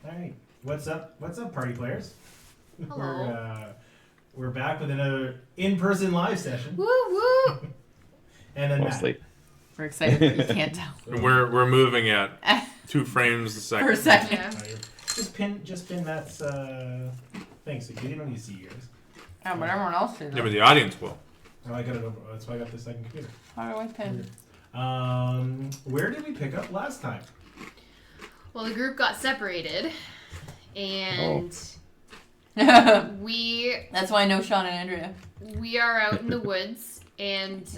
Alright, what's up? What's up, party players? Hello. We're back with another in-person live session. Woo woo! And then Mostly. Matt. We're excited, but you can't tell. We're moving at 2 frames a second. For a second. Just pin Matt's thing, so you don't need to see yours. Yeah, but everyone else did. Yeah, but the audience will. Oh, I got it over. That's why I got the second computer. How do I pin? Where did we pick up last time? Well, the group got separated, and That's why I know Sean and Andrea. we are out in the woods, and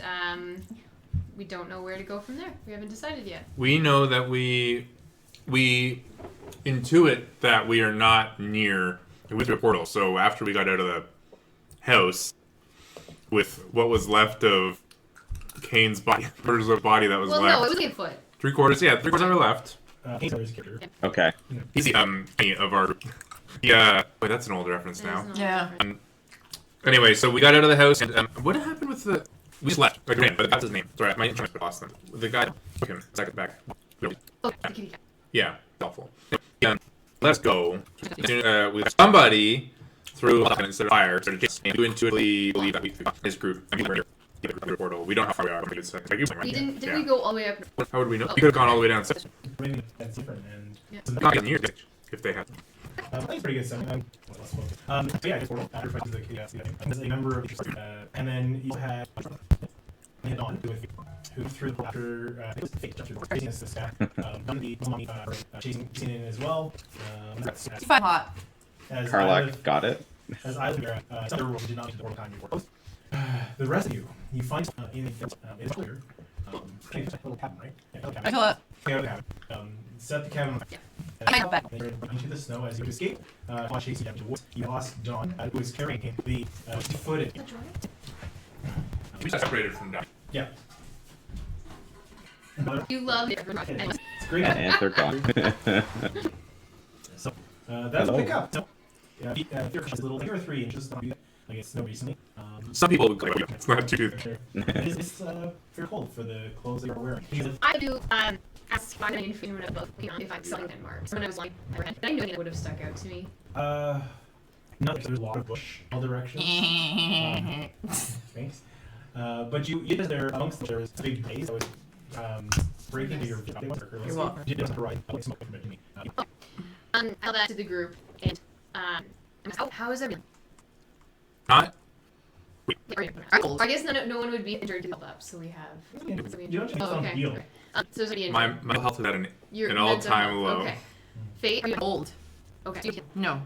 we don't know where to go from there. We haven't decided yet. We know that we intuit that we are not near a portal. So after we got out of the house with what was left of Kane's body, quarters of the body that was Well, left. no, it was Bigfoot. 3/4, yeah, 3/4 are left. Kane's character. Okay. He's the of our group. Yeah, wait, that's an old reference now. Yeah. Anyway, so we got out of the house, and what happened with the? We just left. Like, but that's his name. Sorry, my insurance lost them. The guy took him a second back. Oh, the kitty cat. Yeah, helpful. Yeah, let's go. Somebody threw a instead of fire. Started chasing. You intuitively believe that we his group. I mean, we're the portal. We don't know how far we are. But it's like, We didn't. Did we go all the way up? How would we know? We could have gone all the way down. Maybe that's different. And Not getting near if they had. I think it's pretty good stuff. So yeah, just after fighting the chaos, as a member of and then you had Dawn who threw the after fake chasing this guy. The mommy chasing in as well. It's fine hot. As Karlak got it. As I live here, some of did not use the portal time before. The rest of you find in the clear. Little cabin, right? Yeah, little cabin. I feel it. Okay, cabin. Set the cabin on fire. I go back. Into the snow as you escape. While chasing down to the woods, you lost John, who was carrying the footed. We separated from that. Yeah. You love it. It's great. And they're gone. So that's a pickup. So, your is a little bigger, 3 inches. Like it's snow recently. Some people look like it's not too. It's very cold for the clothes that you're wearing. I do ask if I'm selling Denmark. When I was like, I knew it would have stuck out to me. No, there's a lot of bush all directions. Thanks. But you just there amongst there was a big blaze that was breaking into your marker. You're welcome. You didn't provide public smoke from it to me. Tell that to the group, and how is everyone? Not. I guess no one would be injured to help up, so we have. You don't take Oh, some okay. heal. So there's already My health is at an Your all-time mental low. health, Okay. Fate, are you Old. Okay. No.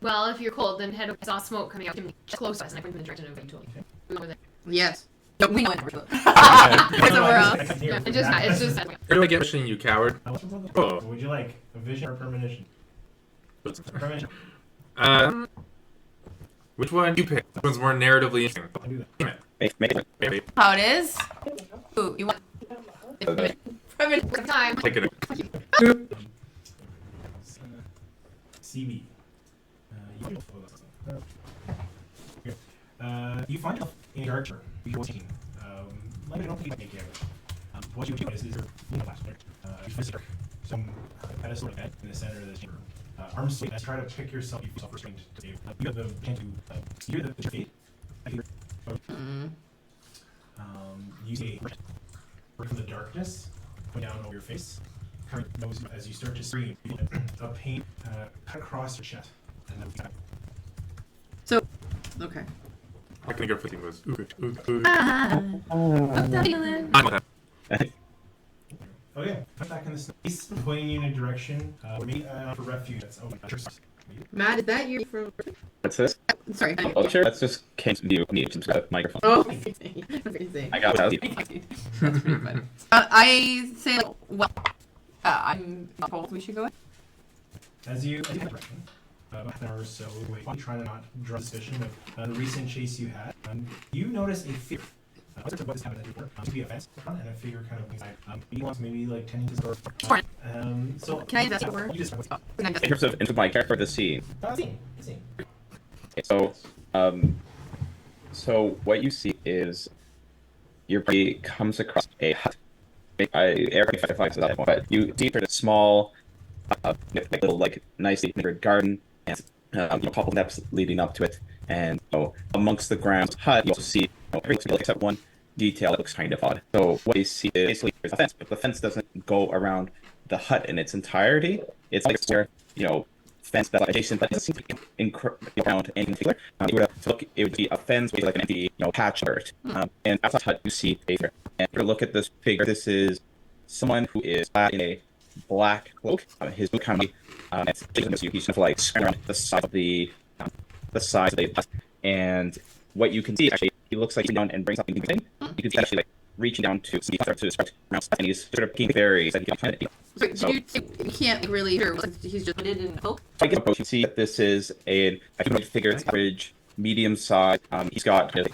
Well, if you're cold, then head. I saw smoke coming out close to us, and I pointed in the direction of what you told me. Over there. Yes. No, we know it. Okay. Somewhere else. Yeah, it's just. Where do I get pushing, you coward? Oh. Would you like a vision or premonition? Premonition. Which one you pick? Which one's more narratively interesting? I'll do that. Damn it. Maybe. How it is? Ooh, you want? Time. Take it. CB. You find yourself in a archer. You're team. Let me know if you can make it. What you do is your physical. Some pedestal like that in the center of this chamber. Arms swing. Try to pick yourself. You yourself restrained to save. You have the chance to steer the fate. You see from the darkness going down over your face. Kind of knows as you start to scream, a pain cut across your chest. And then So, okay. I can go for thing was. Ooh. I'm feeling. I'm with that. okay, come back in the snow. He's pointing you in a direction. Maybe for refuge. That's Matt, is that you from? What's this? Sorry. Oh, sure. That's just Kane's view. Microphone. Oh. I got it. That's pretty funny. I say, well, I'm told we should go in. As you head direction, about an hour or so away, trying to not draw suspicion of the recent chase you had, you notice a figure. What has happened before? To be a fence and a figure kind of inside. Maybe like 10 inches or. So Can I just over? You just In terms of into my character, the scene. scene. So, so what you see is your party comes across a hut. Air 55 to that point, but you see a small with little like nicely manicured garden and a couple steps leading up to it. And amongst the grounds hut, you also see everything except one detail that looks kind of odd. So what you see is basically there's a fence, but the fence doesn't go around the hut in its entirety. It's like a square, fence that's adjacent, but it doesn't seem to be around anything particular. If you were to look, it would be a fence, basically like an empty, patch of dirt. And outside the hut, you see a figure. And if you look at this figure, this is someone who is clad in a black cloak. His boot kind of, he's kind of like around the side of the and what you can see actually, he looks like he's down and brings something. You can see actually like reaching down to see to the spread around, and he's sort of picking berries and he can So you can't really hear. He's just put it in a book. So I guess you can see that this is a humanoid figure, it's average, medium size. He's got a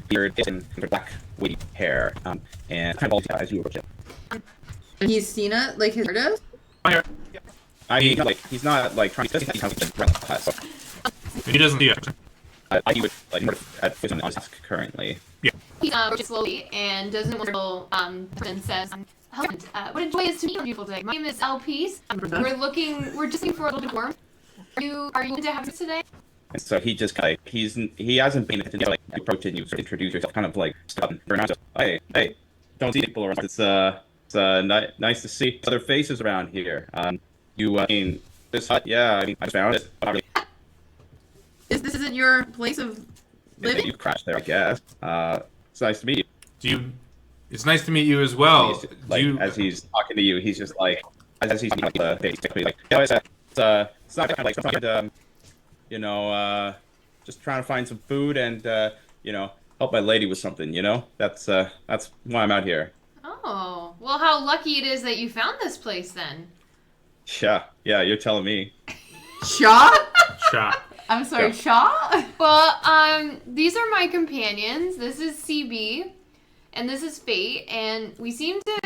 beard and black wavy hair, and kind of bald as you approach him. And he's seen it, like his hair does? I mean, he's not like trying to he's kind of like the hut, so He doesn't see it. he would like at first on the task currently. Yeah. He approaches slowly and doesn't until and says, "Hello, what a joy it is to meet you people today. My name is Elpis. We're just looking for a little bit warm. Are you into have this today?" And so he just kind of he hasn't been like approaching you, sort of introduce yourself, kind of like stop and hey, don't see people around. It's nice to see other faces around here. I mean, this hut, yeah, I mean, I found it. Probably. This isn't your place of living? You crashed there, I guess. It's nice to meet you. It's nice to meet you as well. As he's talking to you, he's just like, as he's basically like, yeah, it's not kind of like something, just trying to find some food and help my lady with something. That's why I'm out here. Oh, well, how lucky it is that you found this place then. Yeah, you're telling me. Shaw? Shaw. I'm sorry, Shaw? Well, these are my companions. This is CB, and this is Fate, and we seem to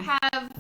have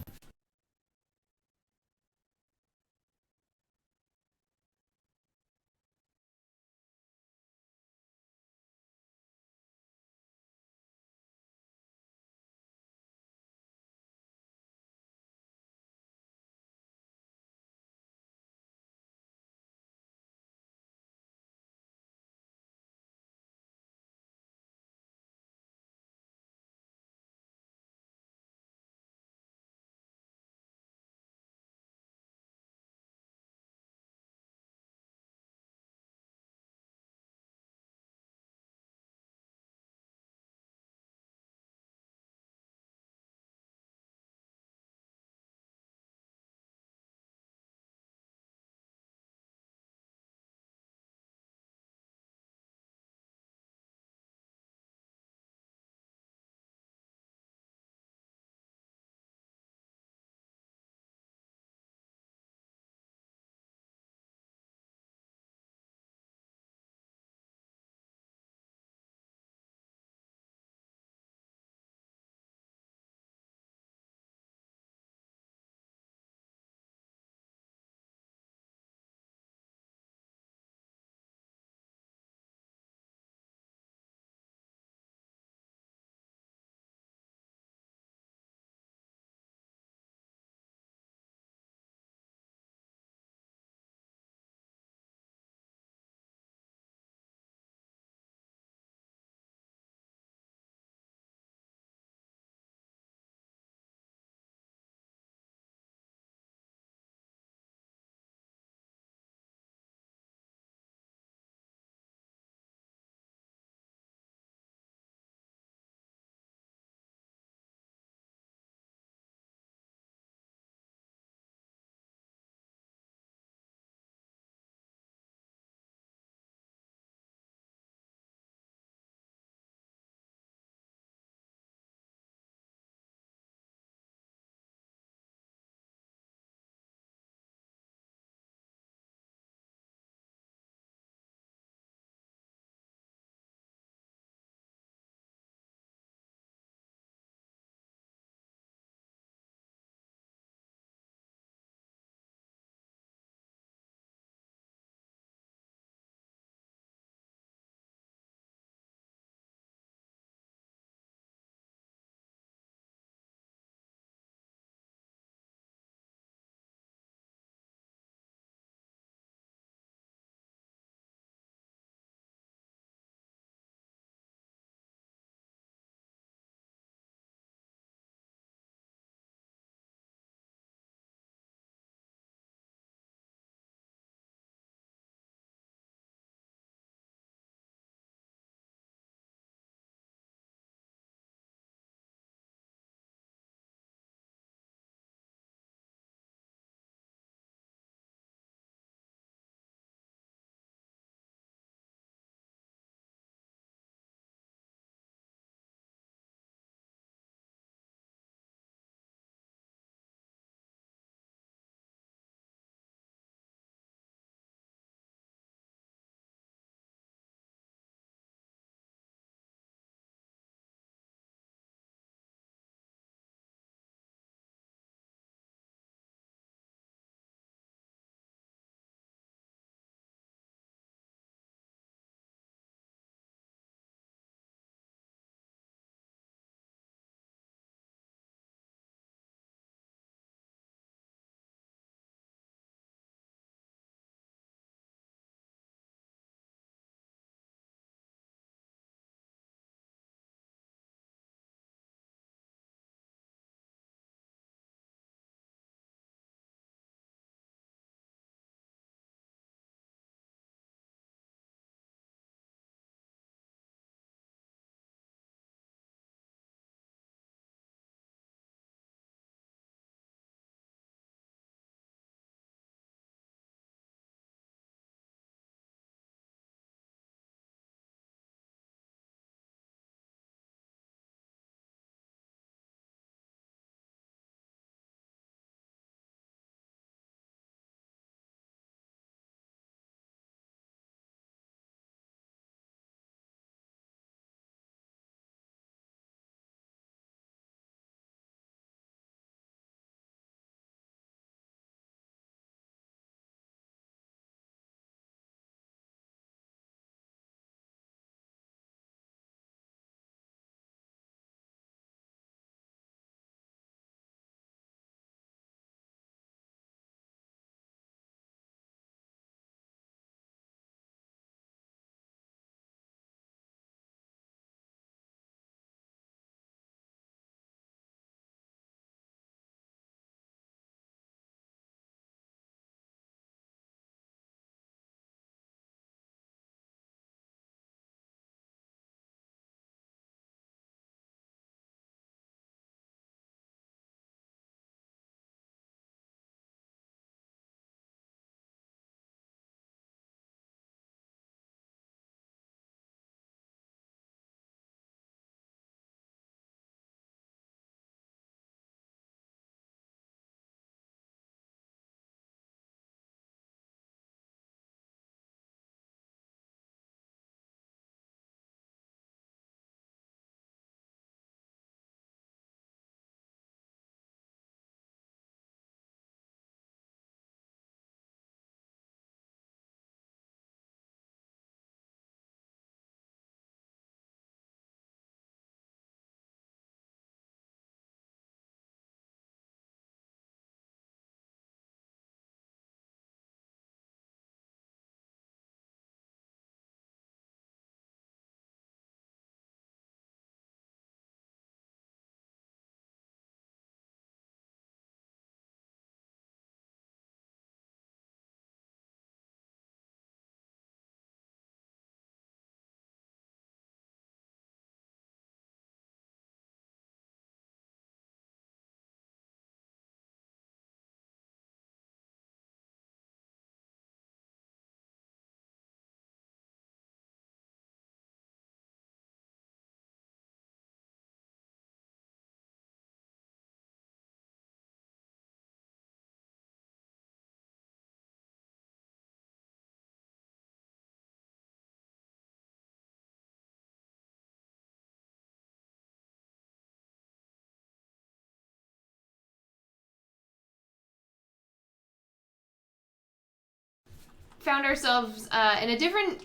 found ourselves in a different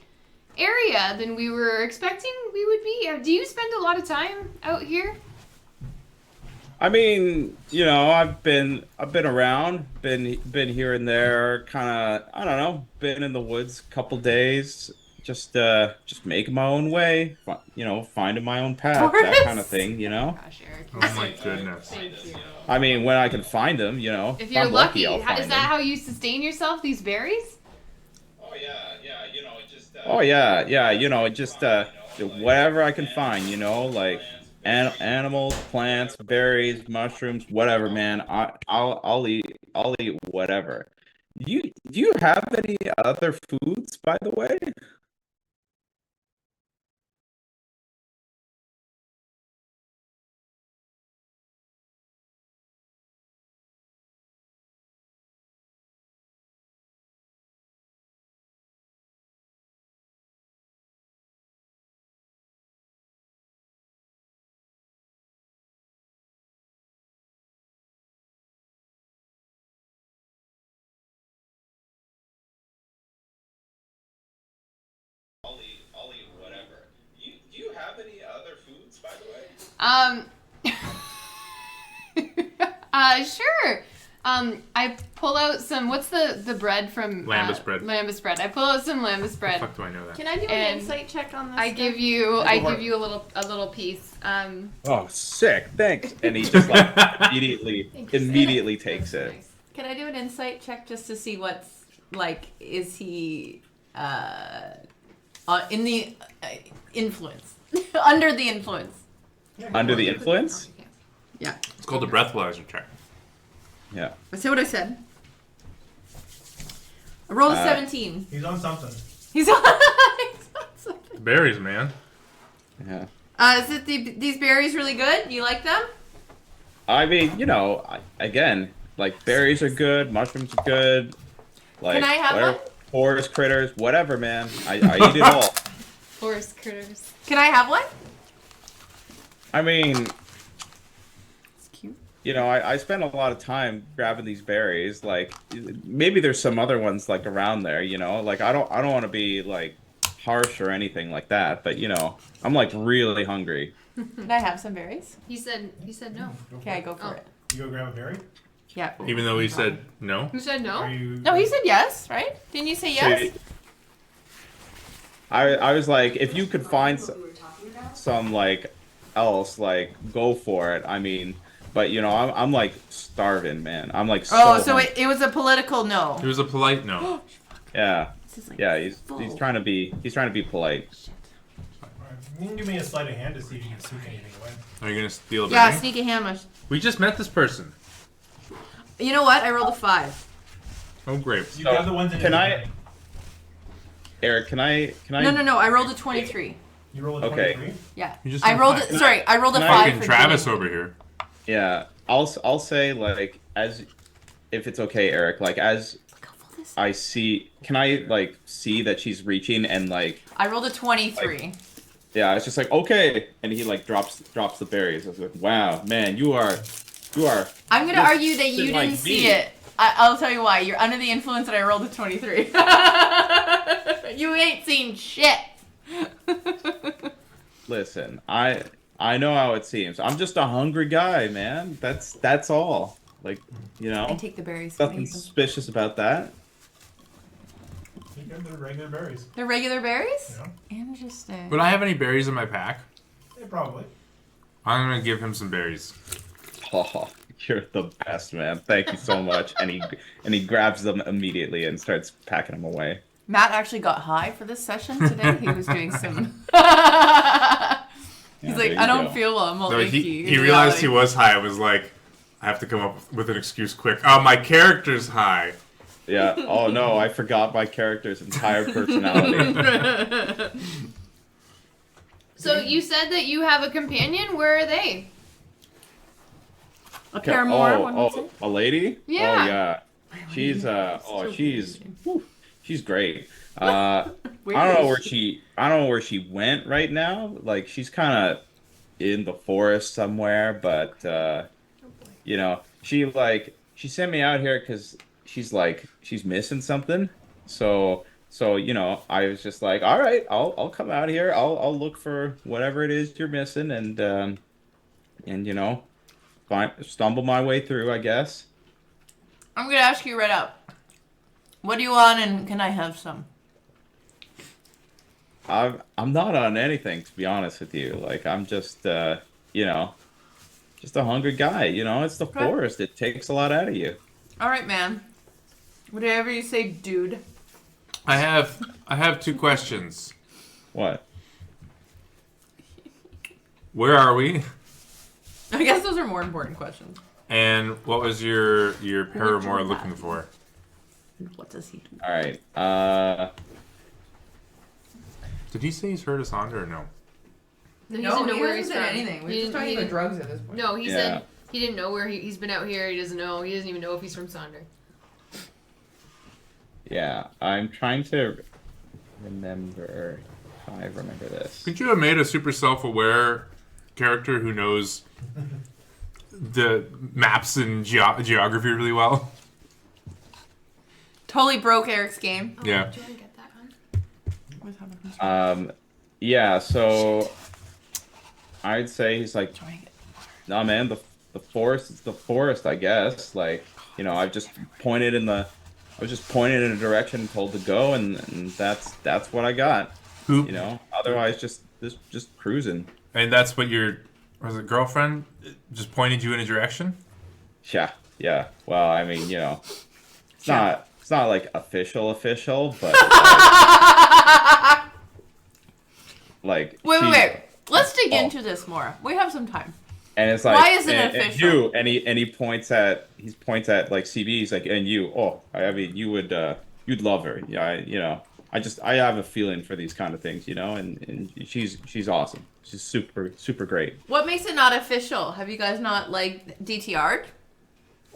area than we were expecting we would be. Do you spend a lot of time out here? I mean, I've been around, been here and there, kind of, I don't know, been in the woods a couple days, just making my own way, finding my own path, that kind of thing, Gosh, Eric. Oh my goodness. Thank you. I mean, when I can find them, If you're I'm lucky, I'll find is that them. how you sustain yourself? These berries? Oh yeah, just whatever I can find, like animals, plants, berries, mushrooms, whatever, man. I'll eat whatever. Do you have any other foods, by the way? I'll eat whatever. Do you have any other foods, by the way? Sure. I pull out some. What's the bread from? Lambus bread. Lambus bread. I pull out some lambus bread. Fuck do I know that? Can I do an And insight check on this? I stuff? give you ahead. a little piece. Oh, sick! Thanks. And he just like Thank you. immediately takes it. Nice. Can I do an insight check just to see what's like? Is he in the influence? Under the influence? Under the influence? Yeah. It's called the breathalyzer check. Yeah. I say what I said. I rolled a Uh, 17. He's on something. He's on, he's on something. Berries, man. Yeah. Is it these berries really good? You like them? I mean, again, like berries are good, mushrooms are good. Like Can I have whatever, one? forest critters, whatever, man. I eat it all. Forest critters. Can I have one? I mean, It's cute. I spend a lot of time grabbing these berries. Like maybe there's some other ones like around there, Like I don't want to be like harsh or anything like that, but I'm like really hungry. Can I have some berries? He said no. Okay, go for Oh. it. You go grab a berry? Yeah. Even though he said no. Who said no? Are you? No, he said yes, right? Didn't you say yes? I was like, if you could find some like else, like go for it. I mean, but I'm like starving, man. I'm like Oh, so hungry. it was a political no. It was a polite no. Yeah. This is like Yeah, he's full. trying to be polite. Alright, you can give me a sleight of hand to see if you can sneak anything away. Are you gonna steal a Yeah, berry? sneaky hammer. We just met this person. You know what? I rolled a 5. Oh, great. You So, grab the ones in can your I- bag. Eric, can I? No. I rolled a 23. You roll a Okay. 23. Yeah. You just I said rolled five. it. Sorry, I rolled a Can I 5 Fucking for Travis doing- over here. Yeah, I'll say like if it's okay, Eric. Like as Look how full this is. I see, can I like see that she's reaching and like I rolled a 23. yeah, it's just like okay, and he like drops the berries. I was like, wow, man, you are. I'm gonna You're argue that you something like didn't see me. it. I'll tell you why. You're under the influence, and I rolled a 23. You ain't seen shit. Listen, I know how it seems. I'm just a hungry guy, man. That's all. Like, I take the berries. nothing and eat them. suspicious about that. You get the regular berries. They're regular berries. Yeah. Interesting. Would I have any berries in my pack? Yeah, probably. I'm gonna give him some berries. Oh, you're the best, man. Thank you so much. and he grabs them immediately and starts packing them away. Matt actually got high for this session today. He was doing some. He's Yeah, like, there I you don't go. feel well. I'm all No, achy. he in realized he reality. was high. I was like, I have to come up with an excuse quick. Oh, my character's high. Yeah. Oh no, I forgot my character's entire personality. So you said that you have a companion. Where are they? A pair more. Oh, one would say. a lady? Yeah. Oh yeah. She's she's great. I don't know where she went right now. Like she's kind of in the forest somewhere, but she sent me out here because she's missing something, So I was just like, all right, I'll come out here. I'll look for whatever it is you're missing, and stumble my way through, I guess. I'm gonna ask you right out. What do you want, and can I have some? I'm not on anything, to be honest with you. Like I'm just just a hungry guy. It's the Okay. forest. It takes a lot out of you. All right, man. Whatever you say, dude. I have 2 questions. What? Where are we? I guess those are more important questions. And what was your paramour looking for? What does he do? All right. Did he say he's heard us on or no? No, he No, doesn't know he where hasn't he's said from. anything. We're He just didn't- talking he about didn't- drugs at this point. No, he Yeah. said he didn't know where he's been out here. He doesn't know. He doesn't even know if he's from Sonder. Yeah, I'm trying to remember if I remember this. Could you have made a super self-aware character who knows the maps and geography really well? Totally broke Eric's game. Oh, Yeah. Do you want to get that one? Yeah, so I'd say he's like, Trying to get- nah, man, the forest is the forest, I guess. Like, I was just pointed in a direction and told to go, and that's what I got. Who? Otherwise just cruising. And that's what your girlfriend just pointed you in a direction? Yeah. Well, I mean, it's not like official, but like Wait. Let's dig into this more. We have some time. And it's like, Why isn't it and official? you, and he points at like CB. He's like, and you. Oh, I mean, you'd love her. Yeah, I have a feeling for these kind of things, and she's awesome. She's super great. What makes it not official? Have you guys not DTR'd?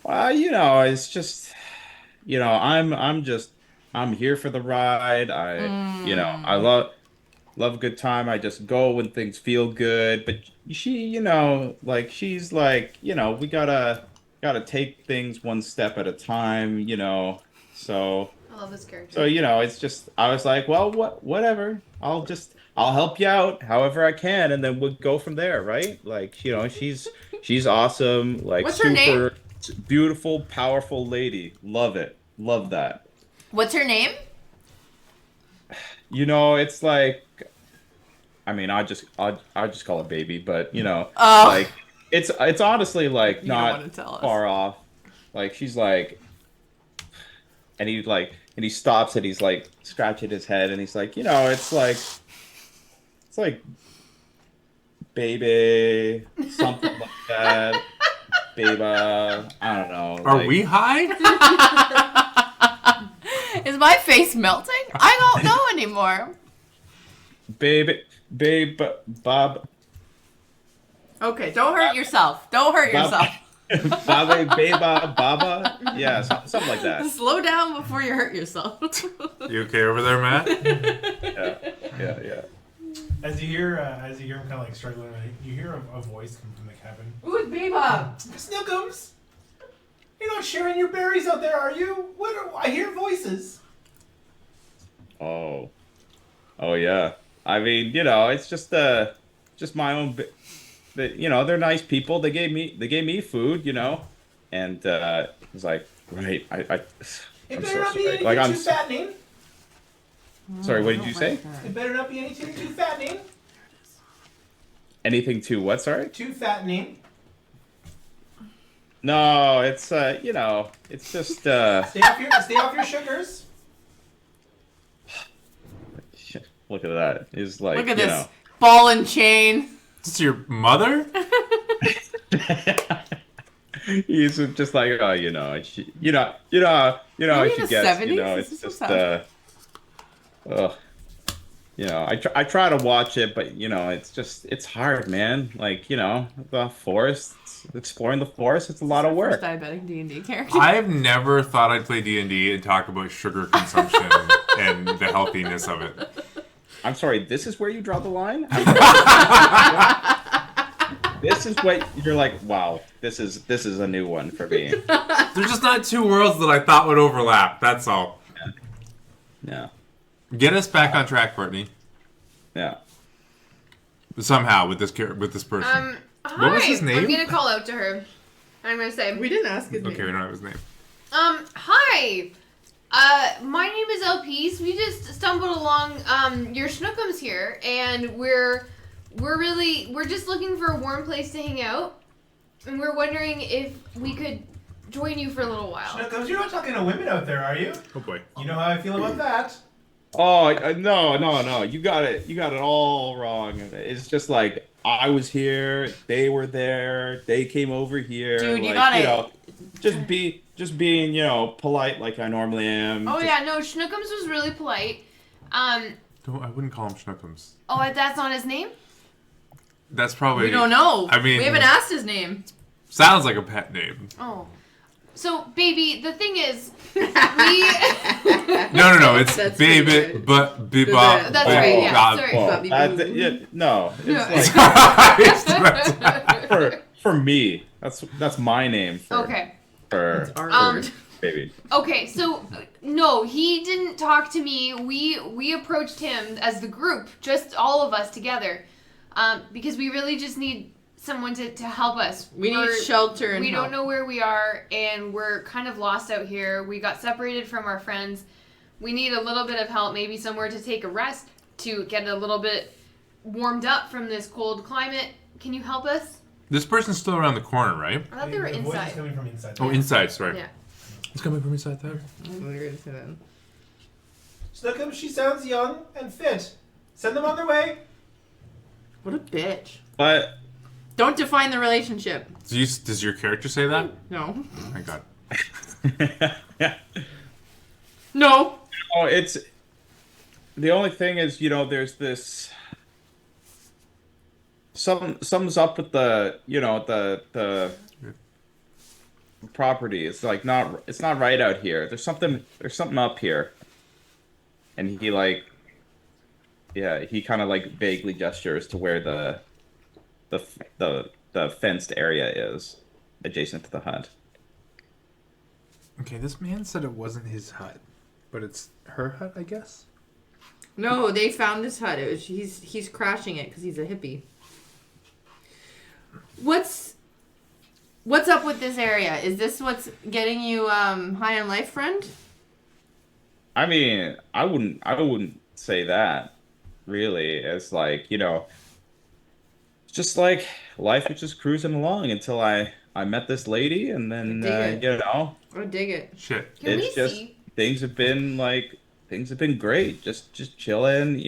Well, it's just, I'm here for the ride. I love a good time. I just go when things feel good. But she, she's like, we gotta take things one step at a time, So, I love this character. so it's just I was like, well, whatever. I'll help you out however I can, and then we'll go from there, right? Like, she's awesome. Like, What's her name? Beautiful, powerful lady. Love it. Love that. What's her name? It's like, I mean, I just call it baby, but Oh. like it's honestly like You don't not wanna tell us. far off. Like she's like, and he stops and he's like scratching his head and he's like, it's like baby, something like that. Baby, I don't know. Are like- we high? Is my face melting? I don't know anymore. babe, Bob, Okay, don't hurt yourself. Don't hurt yourself. Baba, Baba, Baba, yeah, something like that. Slow down before you hurt yourself. You okay over there, Matt? Yeah. As you hear him kind of like struggling, you hear a voice come from the cabin. Who's Beba? Snookums, you're not sharing your berries out there, are you? I hear voices. Oh yeah. I mean, it's just my own. But they're nice people. They gave me food, and it's like, right. It I'm better so not be sorry. anything Like, I'm too fattening. sorry. What did you say? It better not be anything too fattening. Anything too what? Sorry. Too fattening. No, it's it's just Stay off your sugars. look at that. It's like Look at this ball and chain. Is this your mother? He's just like, oh, Are how we she in the gets, 70s? it's This is just, so I try to watch it, but it's hard, man. Like, the forest, exploring the forest, it's a lot of work. First diabetic D&D character. I've never thought I'd play D&D and talk about sugar consumption and the healthiness of it. I'm sorry, this is where you draw the line? This is what you're like, wow, this is a new one for me. There's just not 2 worlds that I thought would overlap. That's all. Yeah. Get us back on track, Courtney. Yeah. Somehow with this person. Hi. What was his name? I'm gonna call out to her. I'm gonna say, We didn't ask his name. Okay, we don't have his name. hi. My name is Elpis. We just stumbled along your Schnookums here, and we're just looking for a warm place to hang out, and we're wondering if we could join you for a little while. Schnookums, you're not talking to women out there, are you? Oh boy. You know how I feel about that. Oh no! You got it all wrong. It's just like I was here, they were there, they came over here. Dude, you like, got it. know, just being polite like I normally am. Oh Just- yeah, no, Schnookums was really polite. I wouldn't call him Schnookums. Oh, that's not his name? That's probably. We don't know. I mean, we haven't asked his name. Sounds like a pet name. Oh. So, baby, the thing is, we... No. It's That's baby, pretty good. but bebop. That's right, yeah, sorry. Well, Bobby Boo. no, it's like Like, for me. That's my name for Okay. for, our for baby. Okay, so, no, he didn't talk to me. We approached him as the group, just all of us together, because we really just need someone to help us. We need shelter and We help. don't know where we are, and we're kind of lost out here. We got separated from our friends. We need a little bit of help, maybe somewhere to take a rest, to get a little bit warmed up from this cold climate. Can you help us? this person's still around the corner, right? I thought they were The voice is inside. coming from inside. Oh, inside. Sorry. Yeah. It's coming from inside there. Schnookums, she sounds young and fit. Send them on their way. What a bitch. But Don't define the relationship. Does your character say that? No. Oh my god. yeah. No. Oh, it's the only thing is, there's this something's up with the the property. It's like it's not right out here. There's something up here. And he he kind of like vaguely gestures to where the fenced area is adjacent to the hut. Okay, this man said it wasn't his hut, but it's her hut, I guess. No, they found this hut. He's crashing it because he's a hippie. What's up with this area? Is this what's getting you high on life, friend? I mean, I wouldn't say that, really. It's like, it's just like life was just cruising along until I met this lady, and then I dig it. I I dig it. Shit. Can we it's just see? things have been great. Just chilling,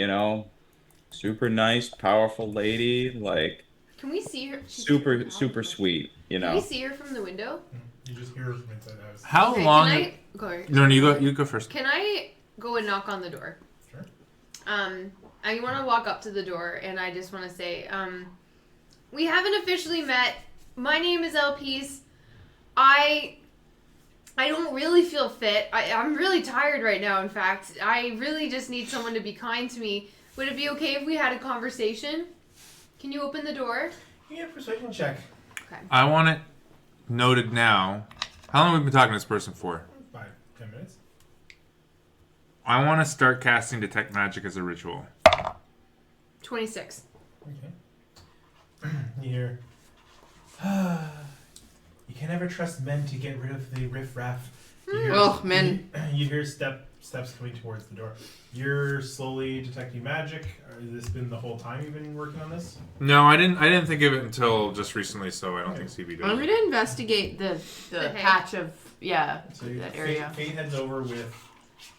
super nice, powerful lady, like Can we see her? She's super powerful. sweet, Can we see her from the window? You just hear her from inside the house. How Okay, long? Can I go ahead. No, you go first. Can I go and knock on the door? Sure. I want to walk up to the door, and I just want to say, we haven't officially met. My name is Elpis. I don't really feel fit. I'm really tired right now, in fact. I really just need someone to be kind to me. Would it be okay if we had a conversation? Can you open the door? You get a persuasion check. Okay. I want it noted now. How long have we been talking to this person for? 5, 10 minutes. I want to start casting Detect Magic as a ritual. 26. Okay. You hear, you can never trust men to get rid of the riffraff. You hear- Oh, men. You hear steps coming towards the door. You're slowly detecting magic. Has this been the whole time you've been working on this? No, I didn't think of it until just recently, so I don't think CB did. I'm gonna investigate the hay. patch of So that area. Fate heads over with.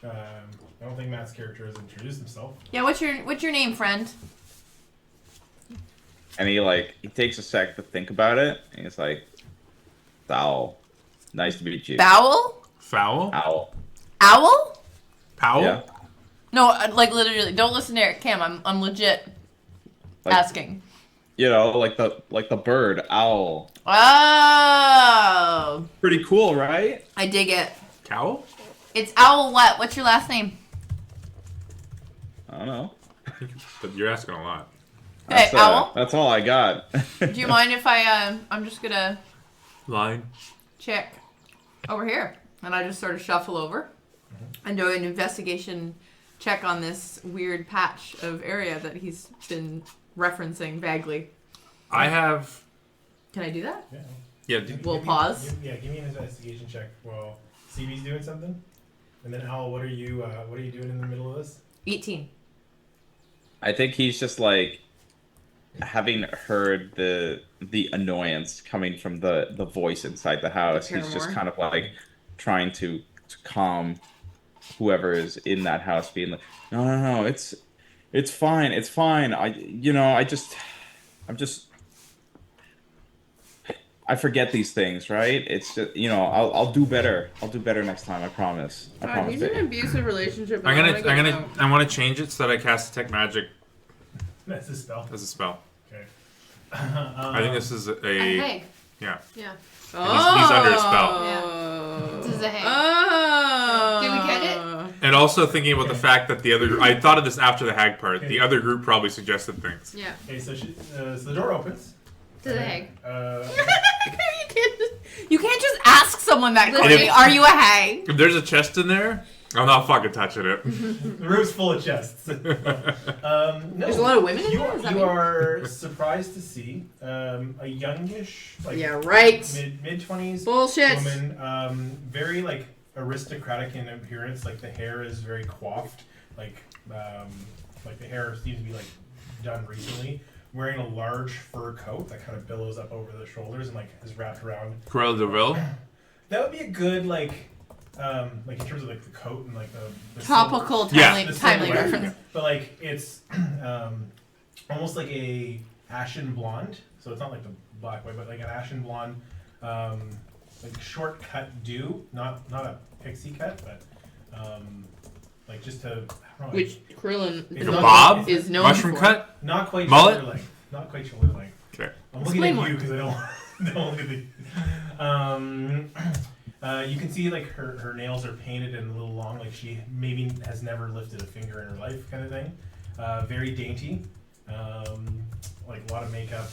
I don't think Matt's character has introduced himself. Yeah, what's your name, friend? And he takes a sec to think about it, and he's like, "Owl, nice to meet you." Bowel? Foul? Owl. Owl? Powell? Yeah. No, like literally. Don't listen to Eric Cam. I'm legit Like, asking. like the bird, owl. Oh, Pretty cool, right? I dig it. Cowl? It's Owl what? What's your last name? I don't know. But you're asking a lot. Okay, Owl. That's all I got. Do you mind if I'm just gonna Line. check over here, and I just sort of shuffle over and do an investigation check on this weird patch of area that he's been referencing vaguely. I have. Can I do that? Yeah. Yeah. We'll pause. Give me an investigation check while CB's doing something. And then Al, what are you doing in the middle of this? 18. I think he's just like having heard the annoyance coming from the voice inside the house. He's just kind of like trying to calm whoever is in that house, being like, no, it's fine. I forget these things, right? It's just, I'll do better. I'll do better next time. I promise. I promise. He's in an abusive relationship. I want to change it so that I cast detect magic That's a spell. as a spell. Okay. I think this is A hag. yeah. Yeah. He's under a spell. Yeah. This is a hag. Oh. Did we get it? And also thinking about the fact that I thought of this after the hag part. The other group probably suggested things. Yeah. Okay, so the door opens. To the hag. You can't just ask someone that, Listen. Courtney. Are you a hag? If there's a chest in there, I'm not fucking touching it. The room's full of chests. No, There's a lot of women in there? Does that You mean? are surprised to see a youngish, like Yeah, right. mid-20s Bullshit. woman, very like aristocratic in appearance. Like the hair is very coiffed, like the hair seems to be like done recently. Wearing a large fur coat that kind of billows up over the shoulders and like is wrapped around. Cruella de Vil. That would be a good like in terms of like the coat and like the Topical, Yeah. timely reference. But like it's almost like a ashen blonde. So it's not like the black white, but like an ashen blonde, like short cut do, not a pixie cut, but like just a I don't know, Which Krillin It's Like a not- bob? is known Mushroom for. cut? not quite Mullet? shoulder length, not quite shoulder length. Okay. I'm looking Explain at more. you because I don't look at the. You can see like her nails are painted and a little long, like she maybe has never lifted a finger in her life, kind of thing. Very dainty, like a lot of makeup.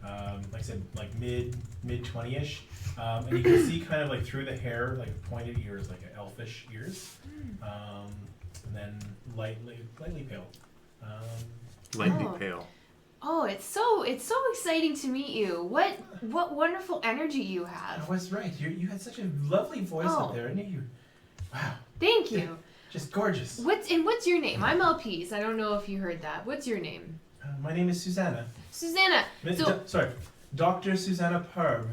Like I said, like mid 20ish, and you can see kind of like through the hair, like pointed ears, like elfish ears, and then lightly pale. Lightly Oh. pale. Oh, it's so exciting to meet you. What wonderful energy you I have. was right. You had such a lovely voice Oh. up there, didn't you? Wow, Thank you. just gorgeous. What's your name? I'm Elpis. I don't know if you heard that. What's your name? My name is Susanna. Susanna. So Sorry, Dr. Susanna Perb.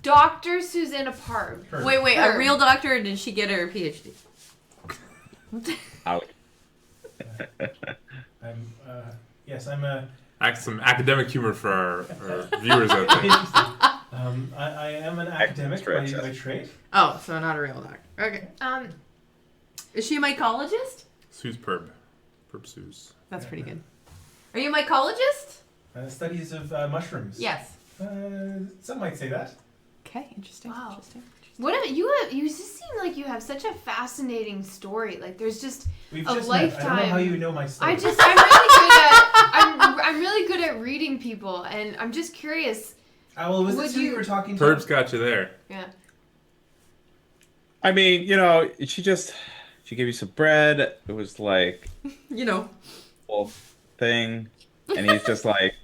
Dr. Susanna Parb. Perb. Wait, a Herb. real doctor, or did she get her PhD? Out. I'm a. Some academic humor for our viewers out there. I am an academic by trade. Oh, so not a real doctor. Okay. Is she a mycologist? Sue's Perb. Perb Sue's. That's pretty good. Are you a mycologist? Studies of mushrooms. Yes. Some might say that. Okay, interesting. Wow. Interesting. You just seem like you have such a fascinating story. Like there's just We've a just met. I don't know lifetime. how you know my story. I'm really good at reading people, and I'm just curious. Was Would this who you you- were talking to? Perb's got you there. Yeah. I mean, she gave you some bread. It was like You know. whole thing, and he's just like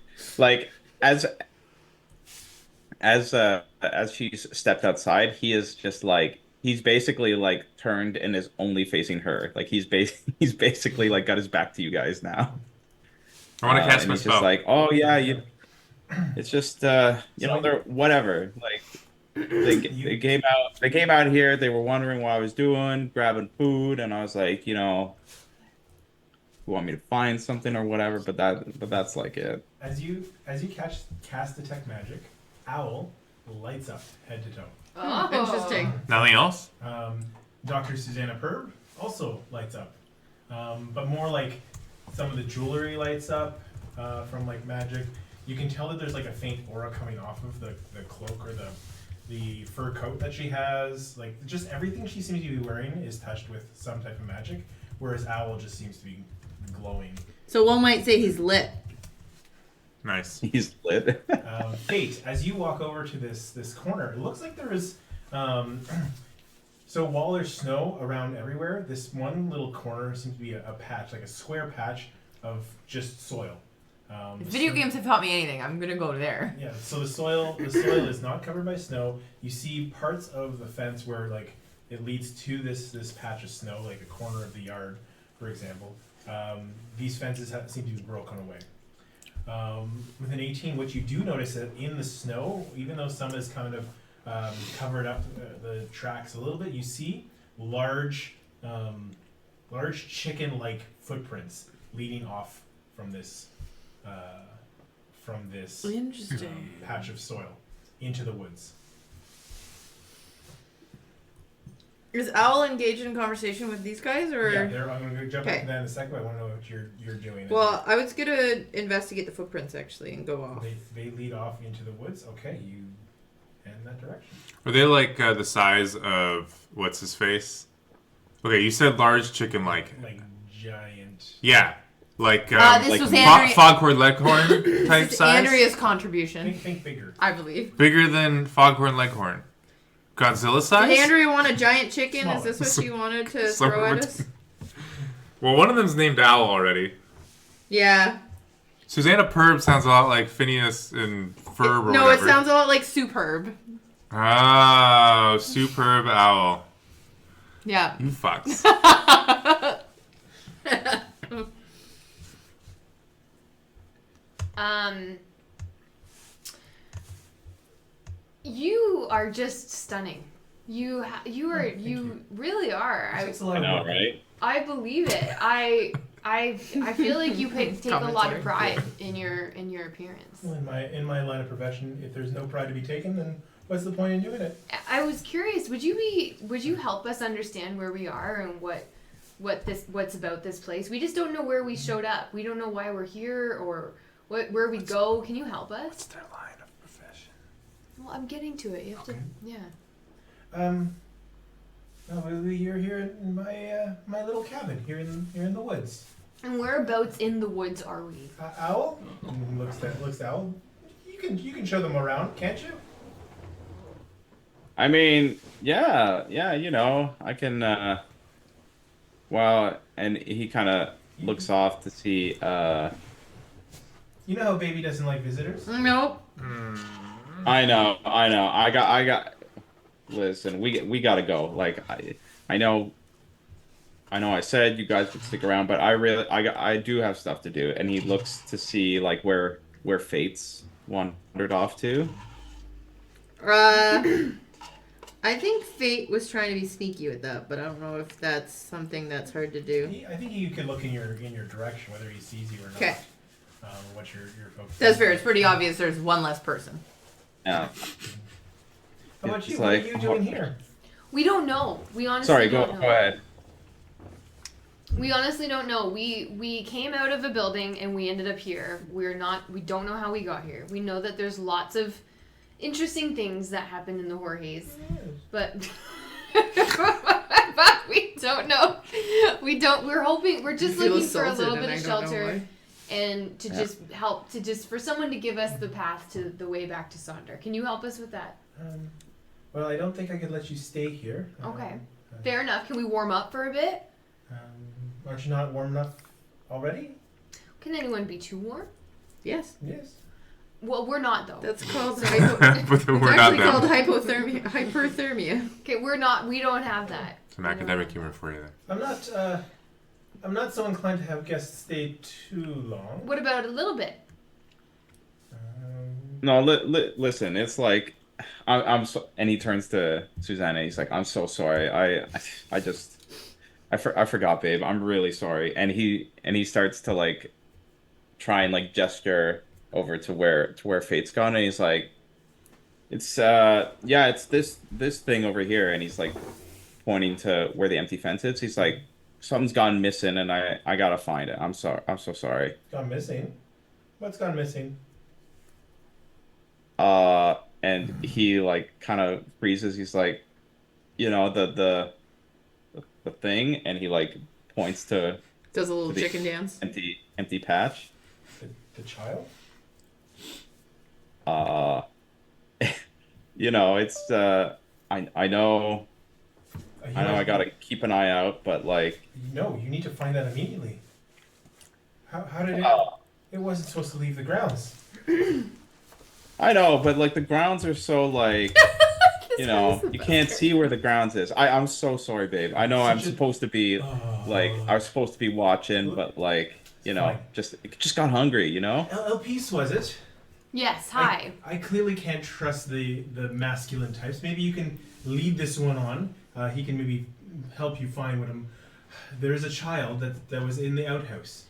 as she stepped outside, he is just like he's basically like turned and is only facing her. Like he's basically like got his back to you guys now. I want to cast and my he's spell. just like, oh yeah, it's just they're whatever. Like they came out here. They were wondering what I was doing, grabbing food, and I was like, you want me to find something or whatever, but that's like it. As you cast detect magic, Owl lights up head to toe. Oh, Interesting. Nothing else? Dr. Susanna Perb also lights up, but more like some of the jewelry lights up from like magic. You can tell that there's like a faint aura coming off of the cloak or the fur coat that she has. Like just everything she seems to be wearing is touched with some type of magic, whereas Owl just seems to be glowing. So one might say he's lit. Nice. He's lit. Fate, as you walk over to this corner, it looks like there is So while there's snow around everywhere, this one little corner seems to be a patch, like a square patch of just soil. If video games have taught me anything, I'm gonna go there. Yeah, so the soil is not covered by snow. You see parts of the fence where like it leads to this patch of snow, like a corner of the yard, for example. These fences seem to be broken away. With an 18, what you do notice that in the snow, even though some is kind of covered up the tracks a little bit, you see large chicken-like footprints leading off from this Interesting. patch of soil into the woods. Is Owl engaged in conversation with these guys, or? Yeah, I'm going to jump Okay. into that in a second. But I want to know what you're doing. Well, I was gonna investigate the footprints actually and go off. They lead off into the woods. Okay, you head in that direction. Are they like the size of what's his face? Okay, you said large chicken like. Like giant. Yeah. Like This like was Andrea. foghorn leghorn type This is size. Andrea's contribution, Think bigger. I believe. Bigger than foghorn leghorn. Godzilla size? Did Andrea want a giant chicken? Smaller. Is this what she wanted to So throw at much- us? Well, one of them's named Owl already. Yeah. Susanna Perb sounds a lot like Phineas and Ferb or No, whatever. it sounds a lot like Superb. Oh, superb owl. Yeah. You fucks. You are just stunning. You really are. Takes a lot I of know, work. right? I believe it. I feel like you take a lot of Commentary. pride in your appearance. Well, in my line of profession, if there's no pride to be taken, then what's the point in doing it? I was curious. Would you help us understand where we are and what's about this place? We just don't know where we showed up. We don't know why we're here or where we go. Can you help us? What's their line of profession? Well, I'm getting to it. You have to. Yeah. You're here in my little cabin here in the woods. And whereabouts in the woods are we? Owl looks to Owl. You can show them around, can't you? I mean, yeah, you know, I can. Well, and he kind of looks off to see. You know how baby doesn't like visitors. Nope. I know. I got. Listen, we gotta go. Like I know. I said you guys would stick around, but I do have stuff to do. And he looks to see like where Fate's wandered off to. I think Fate was trying to be sneaky with that, but I don't know if that's something that's hard to do. I think you could look in your direction, whether he sees you or not. Okay. What you're focused. That's fair. It's pretty obvious there's one less person. Yeah. How about you? It's What like- are you doing here? We don't know. We honestly Sorry, don't go know. ahead. We honestly don't know. We came out of a building and we ended up here. We don't know how we got here. We know that there's lots of interesting things that happen in the Jorge's, but but we don't know. We're just I feel looking for a assaulted little and bit I of don't know shelter why. and to just help for someone to give us the path to the way back to Sonder. Can you help us with that? Well, I don't think I could let you stay here. Okay. Fair enough. Can we warm up for a bit? Aren't you not warm enough already? Can anyone be too warm? Yes. Yes. Well, we're not though. That's called But it's we're not actually called them. hypothermia. Okay, we're not. We don't have that. It's an academic humor for you then. I'm not so inclined to have guests stay too long. What about a little bit? No, listen. It's like I'm so, and he turns to Susanna. He's like, I'm so sorry. I forgot, babe. I'm really sorry. And he starts to like try and like gesture over to where Fate's gone, and he's like, it's this thing over here, and he's like pointing to where the empty fence is. He's like, something's gone missing, and I gotta find it. I'm so sorry. Gone missing? What's gone missing? And he like kind of freezes. He's like, you know, the thing, and he like points to Does a little the chicken dance. empty patch. The child? You know, it's I know. I know I gotta keep an eye out, but like. No, you need to find that immediately. How did it? Oh. It wasn't supposed to leave the grounds. I know, but like the grounds are so like, you know, you can't see where the grounds is. I'm so sorry, babe. I know I'm supposed to be like I was supposed to be watching, but like you know, just got hungry, you know. Elpis, was it? Yes. Hi. I clearly can't trust the masculine types. Maybe you can lead this one on. He can maybe help you find what I'm. There is a child that was in the outhouse.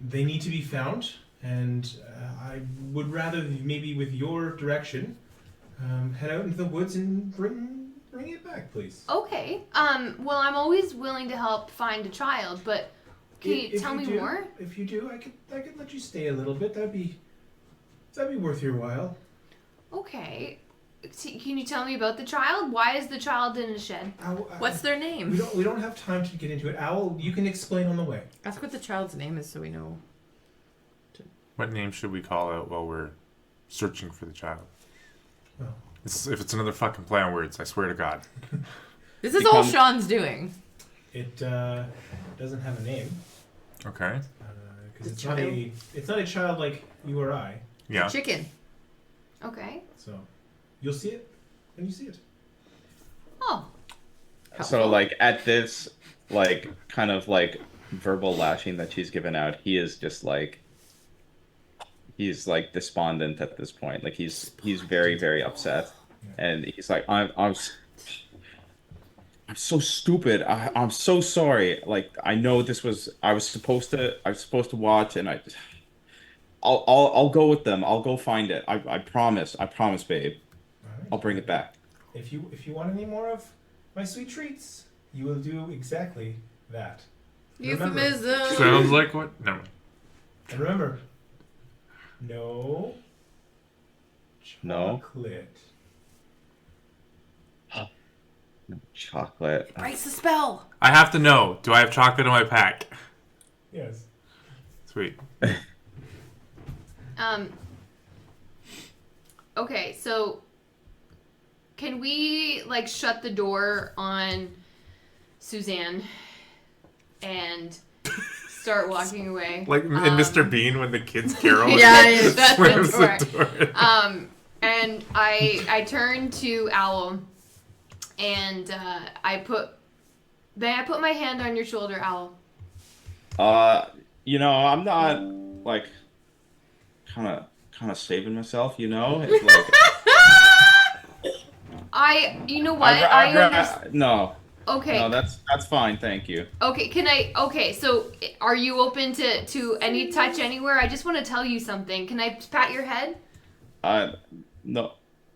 They need to be found, and I would rather maybe with your direction head out into the woods and bring it back, please. Okay. Well, I'm always willing to help find a child, but can you tell me more? If you do, I could let you stay a little bit. That'd be worth your while. Okay. Can you tell me about the child? Why is the child in a shed? What's their name? We don't have time to get into it. Owl, you can explain on the way. Ask what the child's name is so we know. What name should we call out while we're searching for the child? Well, If it's another fucking play on words, I swear to God. This is all Sean's doing. it doesn't have a name. Okay. Because it's not a child like you or I. Yeah. Chicken. Okay. So you'll see it when you see it. Oh. So like at this like kind of like verbal lashing that she's given out, he's like despondent at this point. Like he's very, very upset, and he's like, I'm so stupid. I'm so sorry. Like I know I was supposed to watch, and I'll go with them. I'll go find it. I promise, babe. Right. I'll bring it back. If you want any more of my sweet treats, you will do exactly that. Euphemism. Sounds like what? No. And remember, no chocolate. No chocolate. Breaks the spell. I have to know. Do I have chocolate in my pack? Yes. Sweet. Okay, so can we like shut the door on Suzanne and start walking away? Like in Mr. Bean when the kids carol. Yeah, that's slams the door. the door. And I turn to Owl, and may I put my hand on your shoulder, Owl? You know, I'm not like kind of saving myself. You know, it's like you know what? I understand. No. Okay. No, that's fine. Thank you. Okay, okay, so are you open to any touch anywhere? I just want to tell you something. Can I pat your head? No.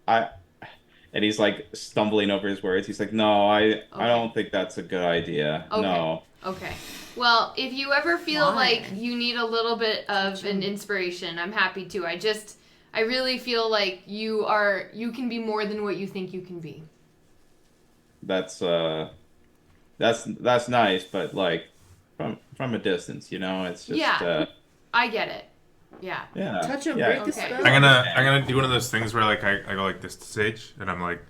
And he's like stumbling over his words. He's like, no, I don't think that's a good idea. Okay. No. Okay. Well, if you ever feel like you need a little bit of an inspiration, I'm happy to. I really feel like you can be more than what you think you can be. That's nice, but like from a distance, you know, it's just I get it. Yeah. Yeah. Touch him, yeah. break the spell. I'm gonna do one of those things where like I go like this to Sage, and I'm like,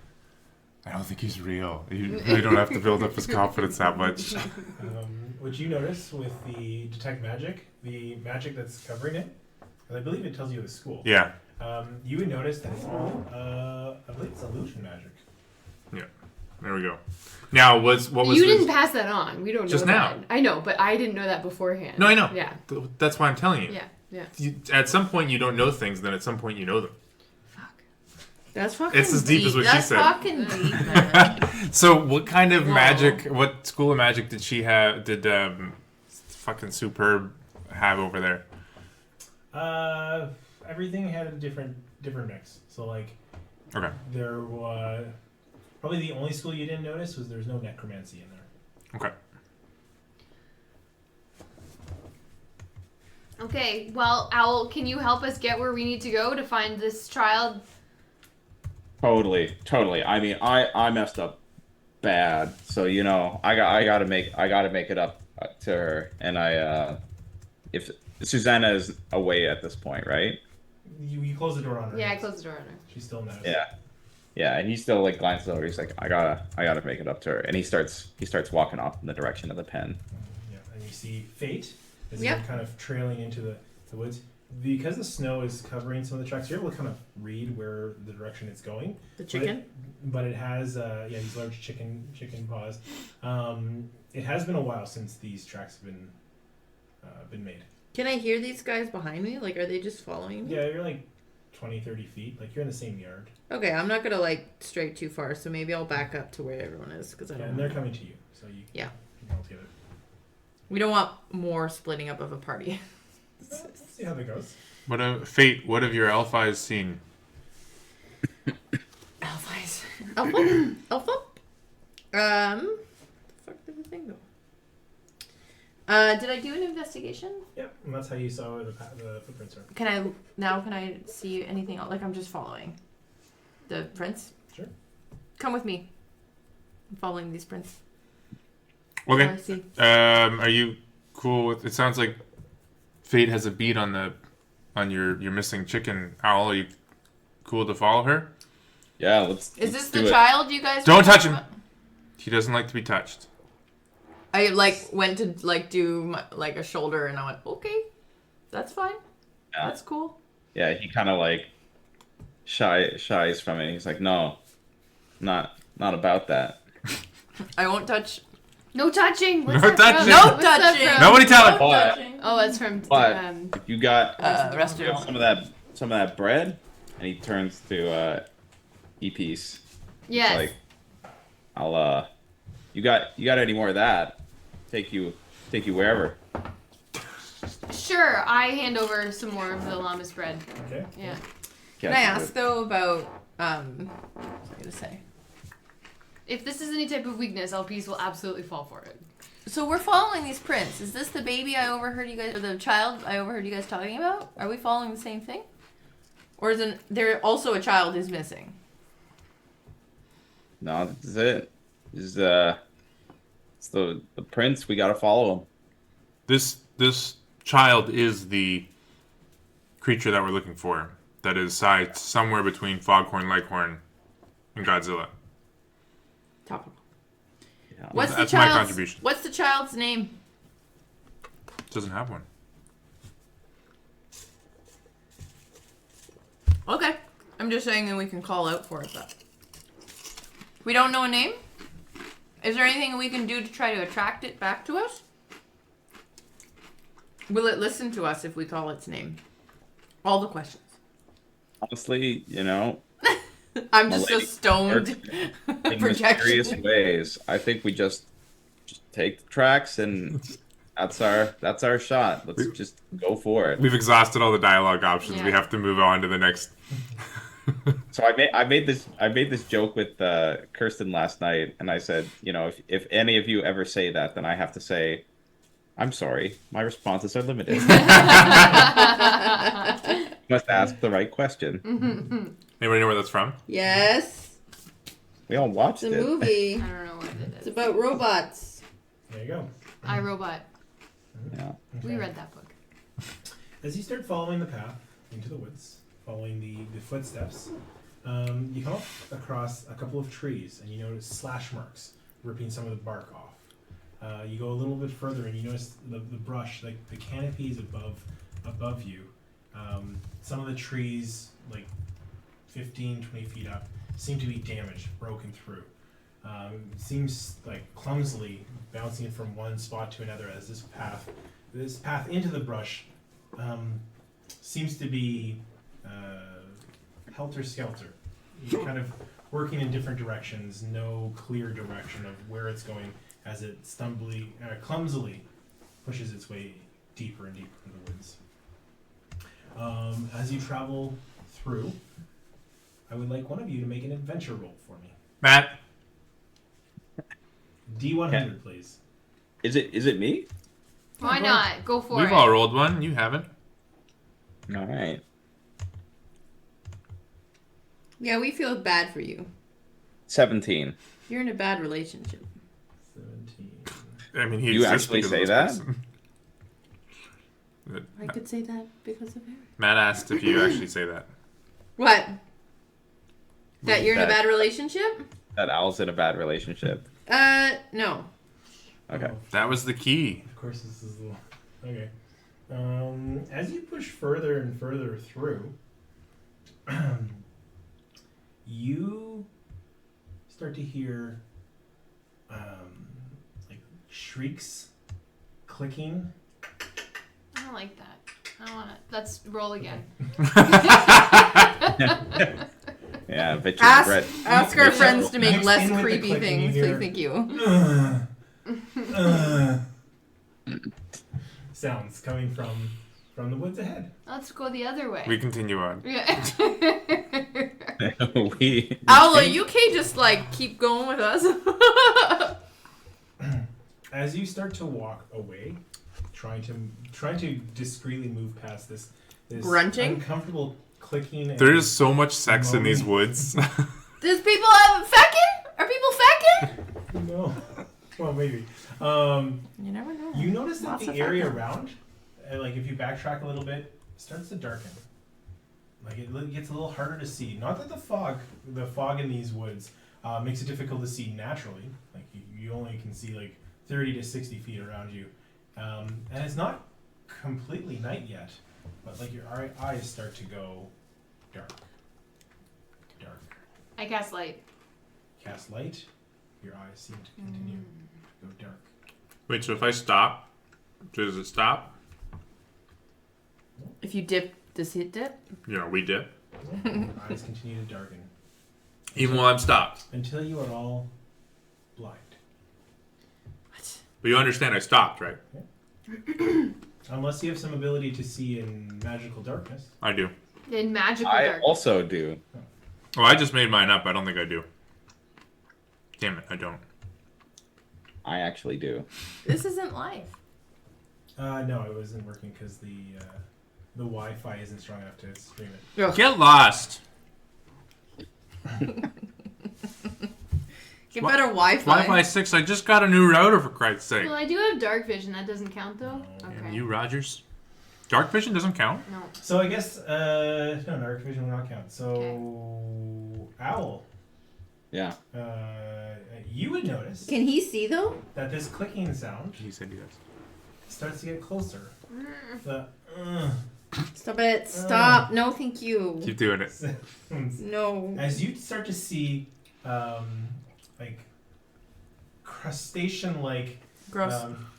I don't think he's real. You really don't have to build up his confidence that much. What you notice with the detect magic, the magic that's covering it, and I believe it tells you the school. Yeah. You would notice that it's all, I believe it's illusion magic. Yeah. There we go. Now, what was you this? didn't pass that on. We don't know Just that. now. I know, but I didn't know that beforehand. No, I know. Yeah. That's why I'm telling you. Yeah. Yeah. At some point, you don't know things, then at some point, you know them. Fuck. That's fucking It's as deep as what she said. That's fucking deep, man. So, what kind of magic? What school of magic did she have? Did fucking Superb have over there? Everything had a different mix. So like, Okay. there was probably the only school you didn't notice was there's no necromancy in there. Okay. Okay, well, Owl, can you help us get where we need to go to find this child? Totally. I mean, I messed up bad, so you know, I gotta make it up to her, and if Susanna is away at this point, right? You close the door on her. Yeah, I closed the door on her. She's still in the house. Yeah. Yeah, and he still like glances over. He's like, I gotta make it up to her, and he starts walking off in the direction of the pen. Yeah, and you see Fate as Yep. you're kind of trailing into the woods. Because the snow is covering some of the tracks, you're able to kind of read where the direction it's going. The chicken? But it has, these large chicken paws. It has been a while since these tracks have been made. Can I hear these guys behind me? Like, are they just following me? Yeah, you're like 20, 30 feet. Like, you're in the same yard. Okay, I'm not gonna like stray too far, so maybe I'll back up to where everyone is because I don't. And they're coming to you, so you Yeah. you can all together. We don't want more splitting up of a party. Let's see how that goes. What have your elf eyes seen? Elf eyes. Elf up. Elf up. The fuck did the thing go? Did I do an investigation? Yep, and that's how you saw where the footprints are. Can I see anything else? Like I'm just following the prints? Sure. Come with me. I'm following these prints. Okay. I see. Are you cool with? It sounds like Fate has a beat on your missing chicken owl. Are you cool to follow her? Yeah, Is let's this do the it. child you guys? Don't were touch talking him. about? He doesn't like to be touched. I like went to like do my, like a shoulder, and I went, okay, that's fine. Yeah. That's cool. Yeah, he kind of like shies from it. He's like, no, not about that. I won't touch. No touching. What's No that from? touching. No What's that touching. from? Nobody tell him. But- touching. Oh, it's from. But if you got Restaurant. some of that bread, and he turns to Elpis. Yes. Like, I'll you got any more of that? Take you wherever. Sure. I hand over some more of the llama's bread. Okay. Yeah. Can I ask though about what was I gonna say? If this is any type of weakness, Elpis will absolutely fall for it. So we're following these prints. Is this the baby I overheard you guys, or the child I overheard you guys talking about? Are we following the same thing, or is there also a child who's missing? No, this is it. This is it's the prince. We gotta follow him. This child is the creature that we're looking for. That is sized somewhere between Foghorn Leghorn and Godzilla. Topical. Yeah. What's That's the my child's? contribution. What's the child's name? Doesn't have one. Okay, I'm just saying that we can call out for it, but we don't know a name. Is there anything we can do to try to attract it back to us? Will it listen to us if we call its name? All the questions. Honestly, I'm just so lady stoned. in mysterious Projection. ways. I think we just take the tracks, and that's our shot. Let's just go for it. We've exhausted all the dialogue options. Yeah. We have to move on to the next. So I made this joke with Kirsten last night, and I said, if any of you ever say that, then I have to say, I'm sorry, my responses are limited. You must ask the right question. Anybody know where that's from? Yes, We all watched it's a it. movie. I don't know what it It's is. about robots. There you go. iRobot. Yeah. We read that book. As you start following the path into the woods, following the footsteps, you come up across a couple of trees, and you notice slash marks ripping some of the bark off. You go a little bit further, and you notice the brush, like the canopies above you. Some of the trees, like 15, 20 feet up, seem to be damaged, broken through. Seems like clumsily bouncing from one spot to another as this path into the brush seems to be helter-skelter. You're kind of working in different directions, no clear direction of where it's going as it clumsily pushes its way deeper and deeper in the woods. As you travel through, I would like one of you to make an adventure roll for me. Matt. D100, please. Is it me? Why not? Go for We've it. all rolled one. You haven't. All right. Yeah, we feel bad for you. 17. You're in a bad relationship. 17. I mean, he You exists actually because say of this that? person. I could say that because of Harry. Matt asked if you actually say that. What? That you're in a bad relationship? That Owl's in a bad relationship. No. Okay. That was the key. Of course, this is the okay. As you push further and further through, you start to hear like shrieks, clicking. I don't like that. I don't want to. Let's roll again. Yeah, but you regret. Ask our friends to make Mixed less in with the creepy clicking, things. you Please, hear, thank you. Sounds coming from the woods ahead. Let's go the other way. We continue on. Yeah. Owla, you can't just like keep going with us. As you start to walk away, trying to discreetly move past this Grunting? uncomfortable clicking. There is so much sex in these woods. Does people have feckin'? Are people feckin'? No. Well, maybe. You never know. You notice that Lots the of area feckin'. around, like if you backtrack a little bit, it starts to darken. Like it gets a little harder to see. Not that the fog in these woods makes it difficult to see naturally. Like you only can see like 30 to 60 feet around you, and it's not completely night yet. But like your eyes start to go dark. I cast light. Cast light, your eyes seem to continue to go dark. Wait, so if I stop, does it stop? If you dip, does it dip? You know, we dip. Your eyes continue to darken Even while I'm stopped. until you are all blind. But you understand I stopped, right? Unless you have some ability to see in magical darkness. I do. In magical I dark. also do. Oh, I just made mine up. I don't think I do. Damn it, I don't. I actually do. This isn't life. No, it wasn't working because the Wi-Fi isn't strong enough to stream it. Get lost. Get better Wi-Fi. Wi-Fi 6, I just got a new router for Christ's sake. Well, I do have dark vision. That doesn't count though. And Okay. you, Rogers? Dark vision doesn't count? No. So I guess no, dark vision will not count. So Owl, Yeah. you would notice Can he see though? that this clicking sound He said yes. starts to get closer. The Stop it. Stop. No, thank you. Keep doing it. sounds. No. As you start to see like crustacean-like, Gross.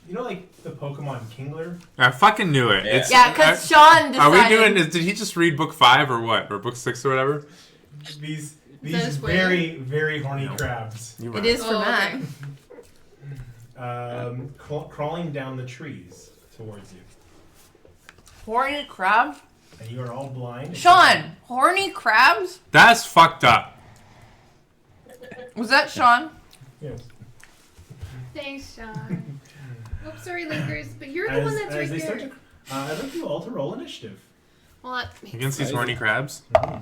you know, like the Pokemon Kingler. I fucking knew it. Yeah. It's, Yeah, because Sean decided. Are we doing? Did he just read book 5 or what? Or book 6 or whatever? These that a spoiler? very, very horny crabs You It is for Oh, okay. mine. crawling down the trees towards you. Horny crab? And you are all blind. Sean! Horny crabs? That's fucked up. Was that Sean? Yes. Thanks, Sean. Oops, sorry, Lakers, but you're the As, one that's as right they there. start to, I'd like you all to roll initiative. Well, that makes Against these Crazy. horny crabs? Ugh.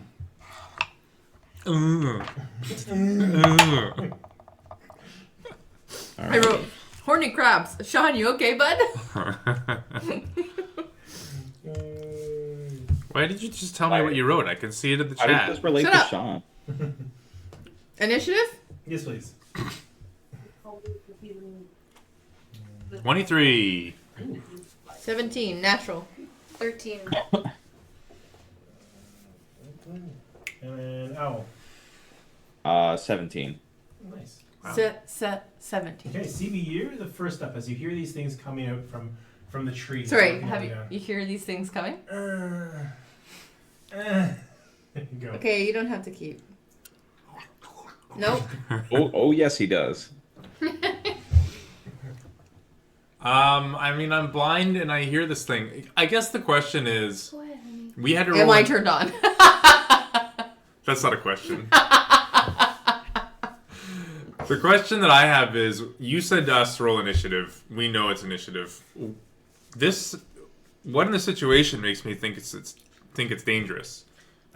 All I right. wrote horny crabs. Sean, you okay, bud? Why did you just tell me what you wrote? I can see it in the How did chat. this relate Shut to up. Sean? Initiative? Yes, please. 23. 17. Natural. 13. And then Owl. 17. Nice. Wow. 17. Okay, CB, you're the first up as you hear these things coming out from the trees. Sorry, walking have up you, and you hear these things coming? down. Go. Okay, you don't have to keep. Nope. Oh, yes, he does. I mean, I'm blind and I hear this thing. I guess the question is, Go ahead, honey. we had to roll. Am I turned on? That's not a question. The question that I have is, you said to us to roll initiative. We know it's initiative. What in the situation makes me think it's dangerous?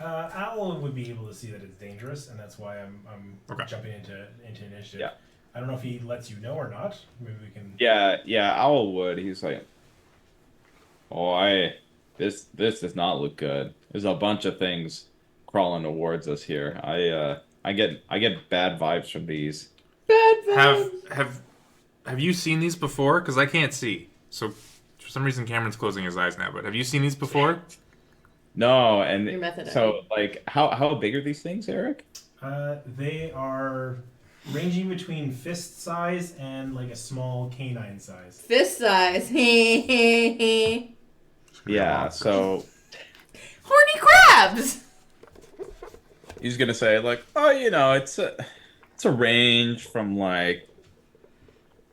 Owl would be able to see that it's dangerous, and that's why I'm Okay. jumping into initiative. Yeah. I don't know if he lets you know or not. Maybe we can. Yeah, Owl would. He's like, this does not look good. There's a bunch of things crawling towards us here. I get bad vibes from these. Bad vibes. Have you seen these before? Because I can't see. So for some reason Cameron's closing his eyes now. But have you seen these before? No, Your and method so like how big are these things, Eric? They are ranging between fist size and like a small canine size. Fist size. Yeah, so Horny crabs. he's gonna say like, oh, it's a range from like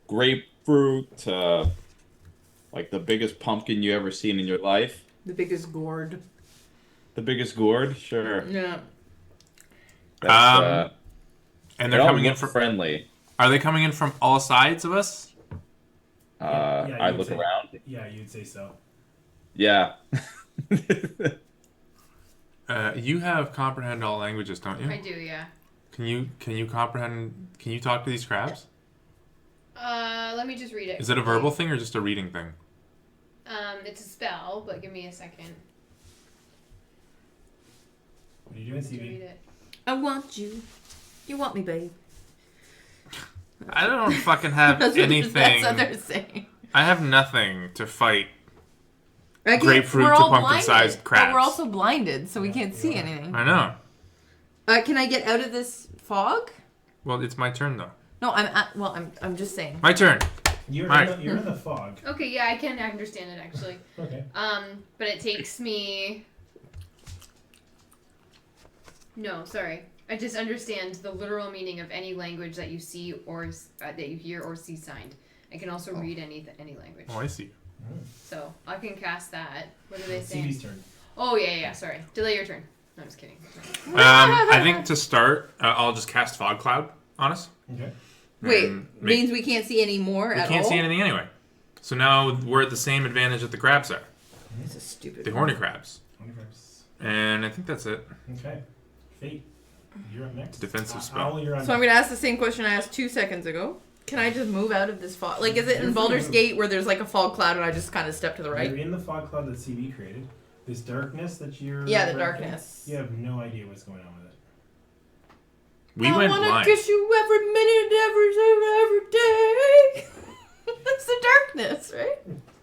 grapefruit to like the biggest pumpkin you ever seen in your life. The biggest gourd. The biggest gourd, sure. Yeah. That's, And they they're all coming in look from. friendly. Are they coming in from all sides of us? Yeah, I you'd look say- around. Yeah, you'd say so. Yeah. You have comprehend all languages, don't you? I do, yeah. Can you comprehend? Can you talk to these crabs? Let me just read it. Is it a verbal thing or just a reading thing? It's a spell, but give me a second What are you doing, to read CB? it. I want you. You want me, babe. I don't fucking have That's anything. what they're saying. I have nothing to fight. I can't- Grapefruit we're to all pumpkin-sized blinded, but we're crabs. also blinded, so we can't see anything. I know. Can I get out of this fog? Well, it's my turn though. No, I'm just saying. My turn. You're Right. you're in the fog. Okay, yeah, I can understand it actually. Okay. But it takes me. No, sorry. I just understand the literal meaning of any language that you see or that you hear or see signed. I can also read any language. Oh, I see. So I can cast that. What do they say? CB's turn. Oh yeah. Sorry. Delay your turn. No, I'm just kidding. I think to start, I'll just cast fog cloud on us. Okay. Wait, And means we can't see any more we at can't all? see anything anyway. So now we're at the same advantage that the crabs are, This is stupid. the horny crabs. 25. And I think that's it. Okay. Fate. You're up next. Defensive spell. Owl, you're on. So I'm gonna ask the same question I asked 2 seconds ago. Can I just move out of this fog? Like, is it in Baldur's Gate where there's like a fog cloud and I just kind of step to the You're right? in the fog cloud that CB created. This darkness that you're. Yeah, the wrapped in, darkness. You have no idea what's going on with it. We I went wanna blind. kiss you every minute, every day. That's the darkness, right?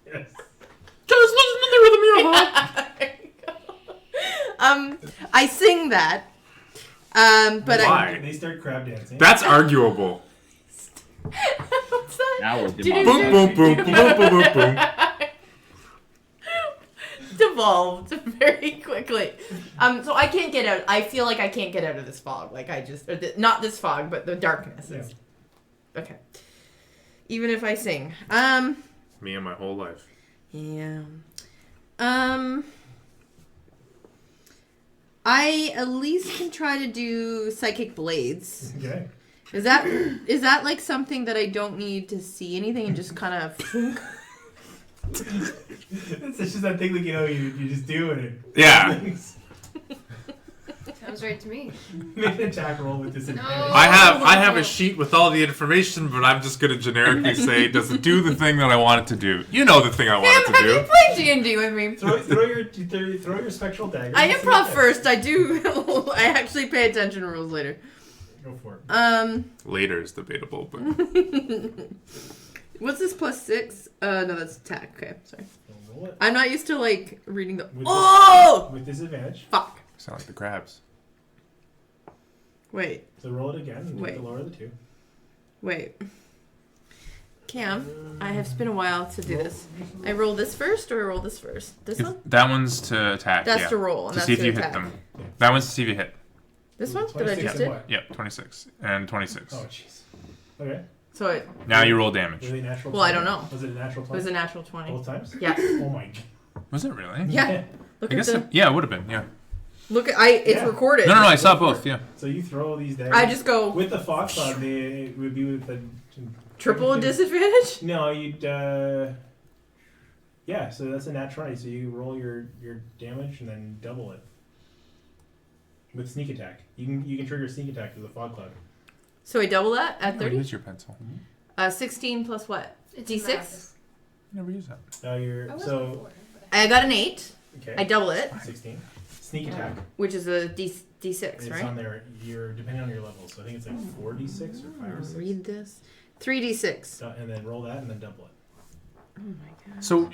Yes. Just listen to the rhythm of your heart. There you go. I sing that. But Why? They start crab dancing. That's arguable. What's that? Now we're Did demonic. Boom, boom, boom, boom, boom, boom, boom. Devolved very quickly. So I can't get out. I feel like I can't get out of this fog. Like I just, not this fog, but the darkness. Yeah. Okay. Even if I sing. Me and my whole life. Yeah. I at least can try to do psychic blades. Okay. Is that like something that I don't need to see anything and just kind of? It's just that thing like you just do it. Yeah. Sounds right to me. Make an attack roll with disadvantage. No. I have a sheet with all the information, but I'm just gonna generically say, does it do the thing that I want it to do? You know the thing I want it Have to you do. played D&D with me? Throw your spectral dagger. I and see improv what first. I do. I actually pay attention to rules later. Go for it. Later is debatable, but What's this +6? No, that's attack. Okay, sorry. Roll it I'm not used to like reading the. With Oh! with disadvantage. Fuck. sound like the crabs. Wait. So roll it again and take Wait. the lower of the two. Wait. Cam, I have spent a while to do this. I roll this first or I roll this first? This one? That one's to attack. That's yeah. to roll, and To that's see if to you attack. hit them. That one's to see if you hit. This one? Did I 26 just and did? what? Yep, 26 and 26. Oh jeez. Okay. So it Now you roll damage. Was it a natural? Well, I 20? don't know. Was it a natural 20? was a natural 20. Both times? Yes. Oh my god. Was it really? Yeah. Look I at guess. the. Yeah, it would have been. Yeah. Look at. It's Yeah. recorded. No, I saw both. Yeah. So you throw these daggers. I just go with the fox cloud. It would be with the triple disadvantage. No, you'd. Yeah, so that's a nat 20. So you roll your damage and then double it with sneak attack. You can trigger sneak attack with the fog cloud. So I double that at Never 30. use your pencil. 16 plus what? It's D6? math. Never use that. Now you're I was so before, but I got an 8. okay. I double it. 16. Sneak attack. Which is a D6, It's right? on there. You're depending on your level, so I think it's like 4d6 or 5 or 6. Read this. 3d6. And then roll that and then double it. Oh my god. So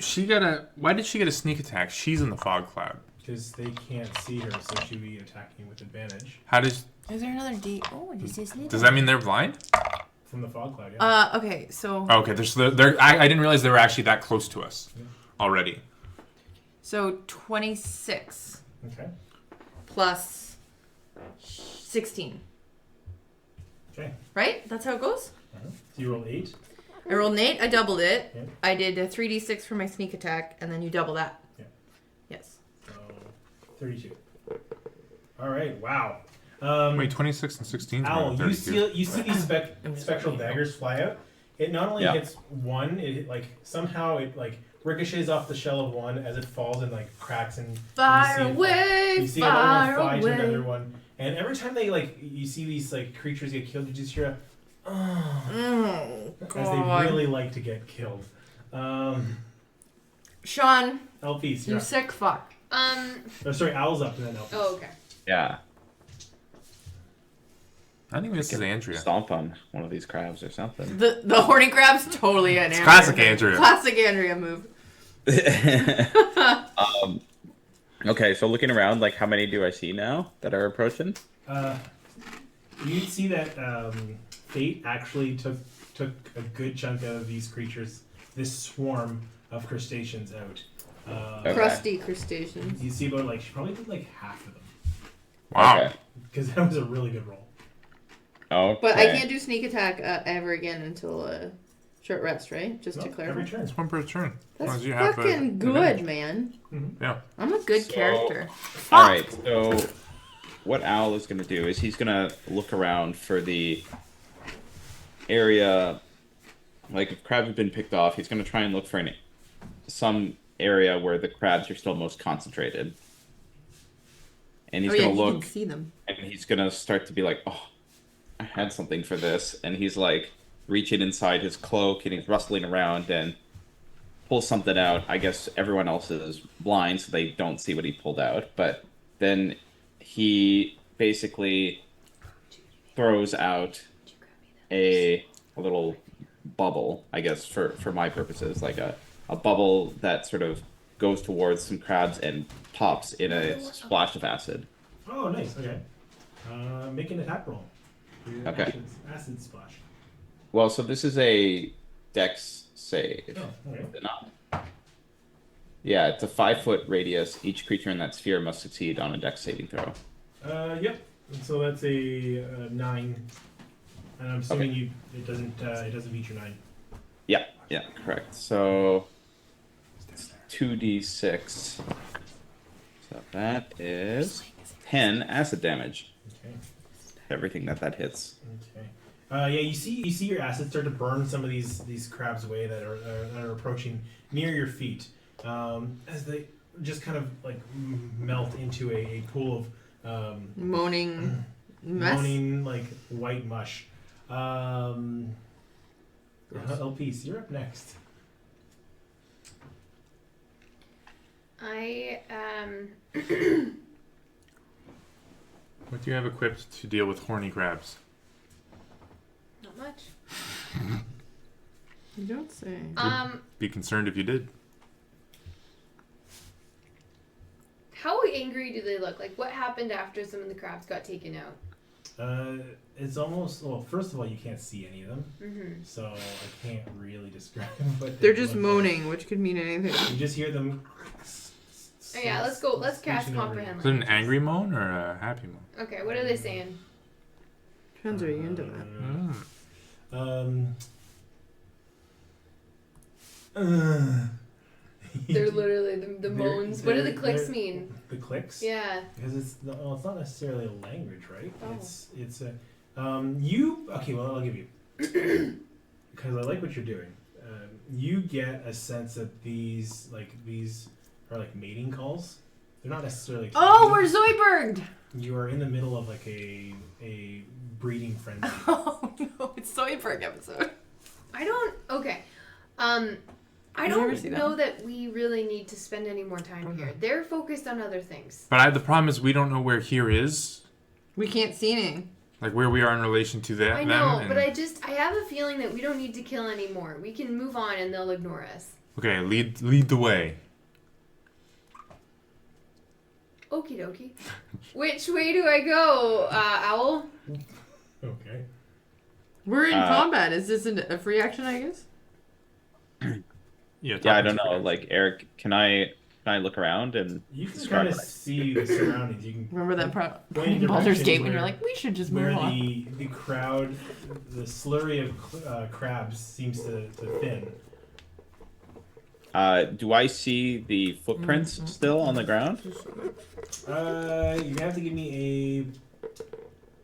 why did she get a sneak attack? She's in the fog cloud. Because they can't see her, so she'll be attacking with advantage. How does Is there another D? Oh, it just says does that mean they're blind? From the fog cloud, yeah. Okay, so. Oh, okay, I didn't realize they were actually that close to us already. So 26 Okay. plus 16. Okay. Right? That's how it goes? So you roll 8. I rolled an 8, I doubled it. Yeah. I did a 3d6 for my sneak attack, and then you double that. Yeah. Yes. So 32. All right. Wow. Wait, 26 and 16 is Owl, around you 32. see these spectral daggers fly out. It not only hits one, it like somehow it like ricochets off the shell of one as it falls and like cracks and Far you away, see another one far fly to away. another one. And every time they like you see these like creatures get killed, you just hear a Oh, as God. they really like to get killed. Sean, Elpis, you you're sick fuck. up. Oh, sorry, Owl's up and then Elpis. Oh, okay. Yeah. I think this is Andrea. Stomp on one of these crabs or something. The horny crab's totally an Andrea. Classic Andrea. Classic Andrea move. Okay, so looking around, like how many do I see now that are approaching? You see that Fate actually took a good chunk of these creatures, this swarm of crustaceans out. Okay. Crusty crustaceans. You see about like she probably did like half of them Wow. Okay. because that was a really good roll. Okay. But I can't do sneak attack ever again until a short rest, right? Just to No, clarify. every turn. It's one per turn. As long That's as you have fucking good, advantage. man. Yeah. I'm a good So- character. All right. So, what Owl is going to do is he's going to look around for the area. Like if crabs have been picked off, he's going to try and look for some area where the crabs are still most concentrated. And he's Oh yeah, going to you look, can see them. and he's going to start to be like, "Oh, I had something for this," and he's like reaching inside his cloak and he's rustling around and pulls something out. I guess everyone else is blind, so they don't see what he pulled out. But then he basically throws out a little bubble, I guess, for my purposes, like a bubble that sort of goes towards some crabs and pops in a splash of acid. Oh, nice. Okay. Make an attack roll. For your Okay. Acid splash. Well, so this is a Dex save. Oh, okay. Is it not? Yeah, it's a 5-foot radius. Each creature in that sphere must succeed on a Dex saving throw. Yep. So that's a 9, and I'm assuming it doesn't beat your 9. Yeah, correct. So 2d6. So that is 10 acid damage. Okay. Everything that hits. Okay. Yeah, you see your acid start to burn some of these crabs away that are approaching near your feet, as they just kind of like melt into a pool of Moaning mess. moaning like white mush. Elpis, you're up next. I What do you have equipped to deal with horny crabs? not much. You don't say. Be concerned if you did. How angry do they look? Like, what happened after some of the crabs got taken out? It's almost first of all, you can't see any of them, Mm-hmm. so I can't really describe what They're they just look moaning, which could mean anything. like. You just hear them. Oh yeah, let's go. Let's cast screeching over comprehend. Is it an angry moan or a happy moan? Okay, what are they saying? Depends are you into that. They're literally the moans. What do the clicks they're- mean? The clicks? Yeah. Because it's not necessarily a language, right? Oh. It's a you okay. Well, I'll give you because I like what you're doing. You get a sense that these are like mating calls. They're not necessarily. Oh, talking. we're Zoidberged! You are in the middle of like a breeding frenzy. Oh no, it's Zoidberg episode. I don't. Okay. I You never don't see that. know that we really need to spend any more time here. They're focused on other things. But the problem is we don't know where here is, We can't see anything. like where we are in relation to that. I know, them. but I have a feeling that we don't need to kill anymore. We can move on and they'll ignore us. Okay, lead the way. Okie dokie. Which way do I go, Owl? Okay. We're in combat. Is this a free action, I guess? Yeah, Yeah, I don't know. Like Eric, can I look around and You can describe kind of what I- see the surroundings. You can Remember that Going in Baldur's directions Gate when where- you're like, we should just where move on. the crowd, the slurry of crabs seems to thin. Do I see the footprints still on the ground? You have to give me a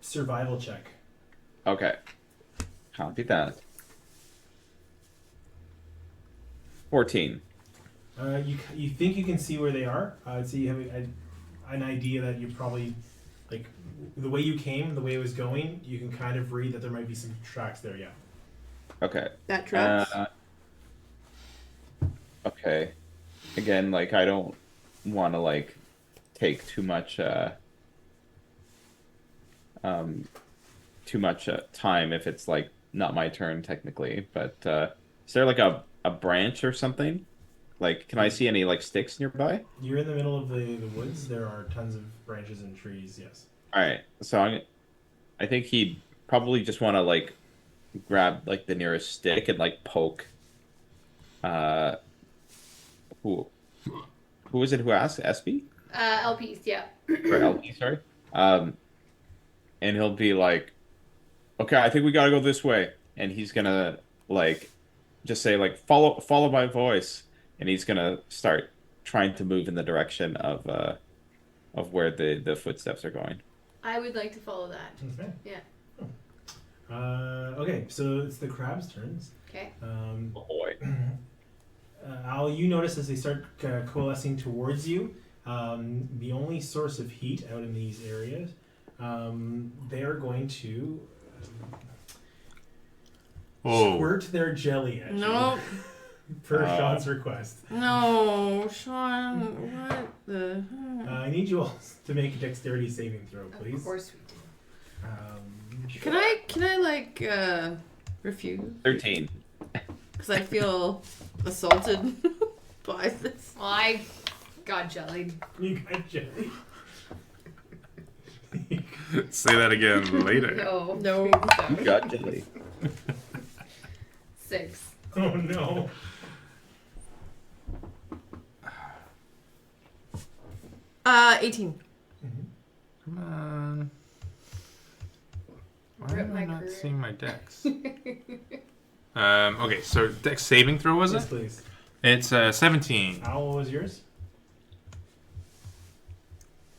survival check. Okay. Copy that. 14. You think you can see where they are? So you have an idea that you're probably, like, the way you came, the way it was going, you can kind of read that there might be some tracks there, yeah. Okay. That tracks. Okay. Again, like, I don't want to, like, take too much time if it's, like, not my turn, technically. But, is there, like, a branch or something? Like, can I see any, like, sticks nearby? You're in the middle of the woods. There are tons of branches and trees, yes. Alright, so I think he'd probably just want to, like, grab, like, the nearest stick and, like, poke. Who is it who asked? SB? Elpis, yeah. Or LP, sorry. And he'll be like, okay, I think we gotta go this way. And he's gonna, like, just say, like, follow my voice. And he's gonna start trying to move in the direction of where the footsteps are going. I would like to follow that. Okay. Yeah. Okay, so it's the crab's turns. Okay. Oh boy. Al, you notice as they start coalescing towards you, the only source of heat out in these areas, they are going to squirt their jelly at No. you. Per Sean's request. No, Sean, what the? I need you all to make a dexterity saving throw, please. Of course we do. Can I like refuse? 13. Because I feel assaulted by this. Well, I got jellied. You got jelly. Say that again later. No. No. Got jelly. 6. Oh no. 18. Come on. Why Rip am my I not career. seeing my dex? Okay, so dex saving throw was Yes, it? please. It's 17. Al, what was yours?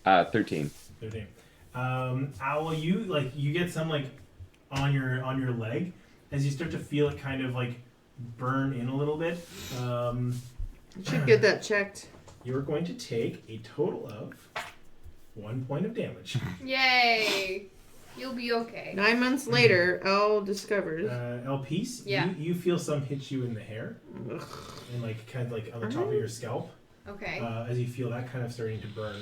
13. 13. Owl, you get some on your leg as you start to feel it kind of like burn in a little bit. You should get that checked. You're going to take a total of 1 point of damage. Yay! You'll be okay. 9 months later, Elle discovers. Elpis, Yeah. you feel some hit you in the hair and kind of on the top of your scalp Okay. as you feel that kind of starting to burn.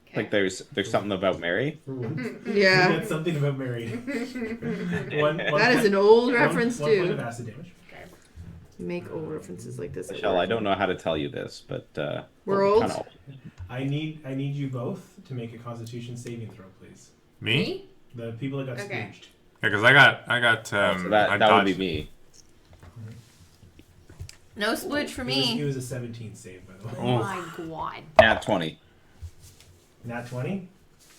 Okay. Like there's something about Mary. For once. Yeah. That's something about Mary. That is an old reference one point of too. acid damage. Make old references like this. at Michelle, work. I don't know how to tell you this, but We're old? kinda I need you both to make a Constitution saving throw, please. Me? The people that got Okay. spooked. Yeah, because I got So I that would dodged. be me. No splooge for It me. was a 17 save, by the way. Oh my god. Nat 20. Nat 20.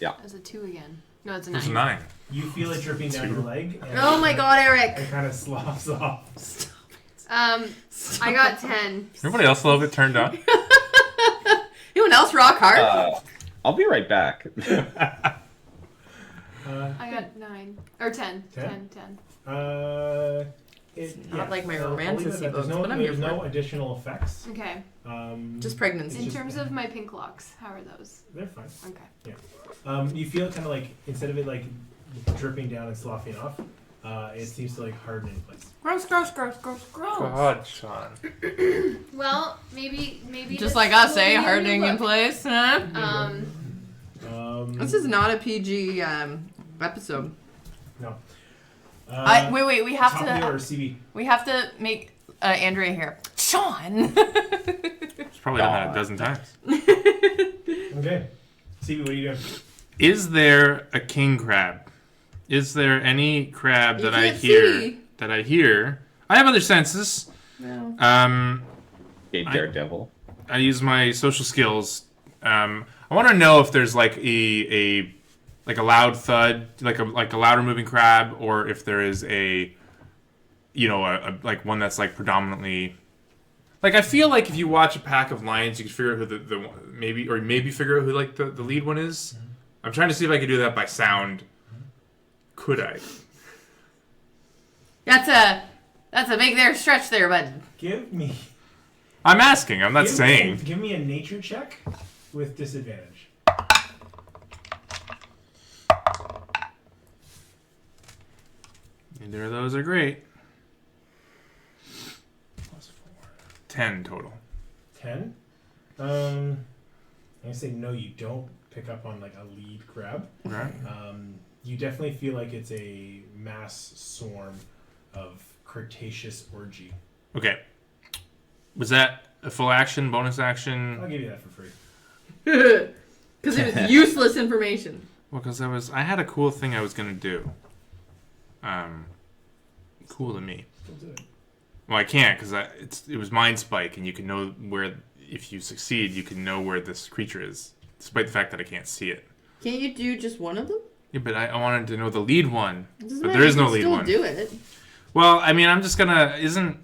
That was a 2 again. No, it's a It's 9. 9. You feel it dripping down your leg. And Oh my god, Eric! It kind of sloughs off. I got 10. Everybody else a little bit turned on. Anyone else rock hard? I'll be right back. I got 9. Or 10. 10? 10. Not like my I'll leave it romantasy at that. books, There's no, but I'm here there's for no additional effects. Okay. Just pregnancy. In It's terms of my pink locks, how are those? They're fine. Okay. You feel kind of instead of it dripping down and sloughing off, it seems to like harden in place. Gross. God, Sean. Well, maybe Just this like us, will be a new hardening in look. place. Huh? This is not a PG episode. No. Wait. We have Top view or to. CB? We have to make Andrea here. Sean. It's probably done that a dozen times. Okay. CB, what are you doing? Is there a king crab? Is there any crab You that I can't hear? see. That I hear? I have other senses. No. Okay, Daredevil. I use my social skills. I want to know if there's like a loud thud, like a louder moving crab, or if there is a like one that's like predominantly. Like I feel like if you watch a pack of lions, you can figure out who the maybe figure out who like the lead one is. I'm trying to see if I can do that by sound. Could I? That's a big stretch there, bud. Give me. I'm asking. I'm not saying. Give me a nature check with disadvantage. Neither of those are great. +4. 10 total. 10. I'm gonna say no. You don't pick up on like a lead crab. Right. You definitely feel like it's a mass swarm of Cretaceous orgy. Okay. Was that a full action, bonus action? I'll give you that for free. Because it was useless information. Well, because I had a cool thing I was gonna do. Cool to me. Don't do it. Well, I can't because it was Mind Spike, and you can know where if you succeed, you can know where this creature is, despite the fact that I can't see it. Can't you do just one of them? Yeah, but I wanted to know the lead one, Doesn't but matter, there is you no can lead still one. do it. Well, I mean, I'm just gonna isn't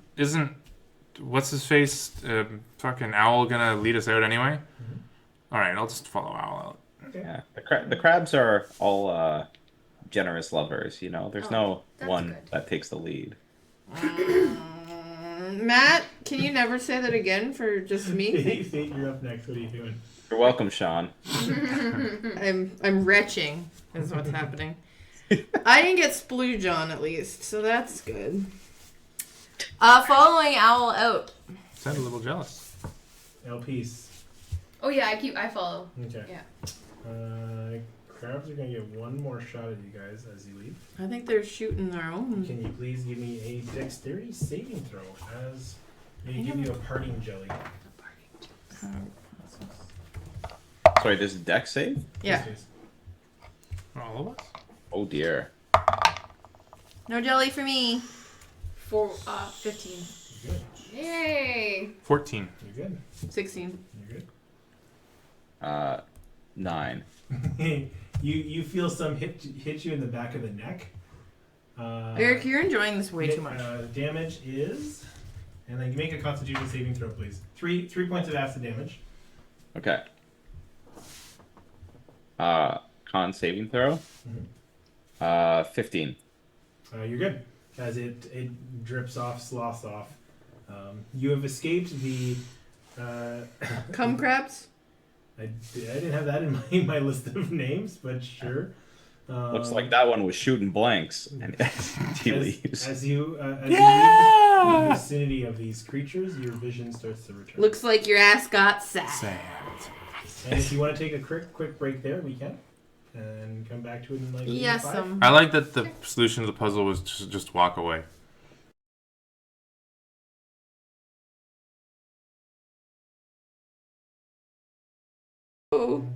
what's his face fucking Owl gonna lead us out anyway? All right, I'll just follow Owl out. Okay. Yeah, the crabs are all generous lovers. You know, there's no that's one good. that takes the lead. Matt, can you never say that again for just me? Fate, you're up next. What are you doing? You're welcome, Sean. I'm retching, is what's happening. I didn't get splooge on at least, so that's good. Following Owl out. Sound a little jealous. Elpis. Oh yeah, I follow. Okay. Yeah. Crabs are gonna get one more shot at you guys as you leave. I think they're shooting their own. Can you please give me a dexterity saving throw as they give you a parting jelly? Sorry, there's a deck save? Yeah. Please. For all of us? Oh dear. No jelly for me. 15. You're good. Yay! 14. You're good. 16. You're good. 9. You feel some hit you in the back of the neck. Eric, you're enjoying this way too much. Damage is, and then you make a Constitution saving throw, please. 3 points of acid damage. Okay. Con saving throw. 15. You're good, as it drips off, sloughs off. You have escaped the. Cum crabs? I didn't have that in my list of names, but sure. Looks like that one was shooting blanks, and he leaves. As you leave the vicinity of these creatures, your vision starts to return. Looks like your ass got sad. Sad. And if you want to take a quick break there, we can, and come back to it in like Yes, 5. I like that the solution to the puzzle was just walk away. Oh.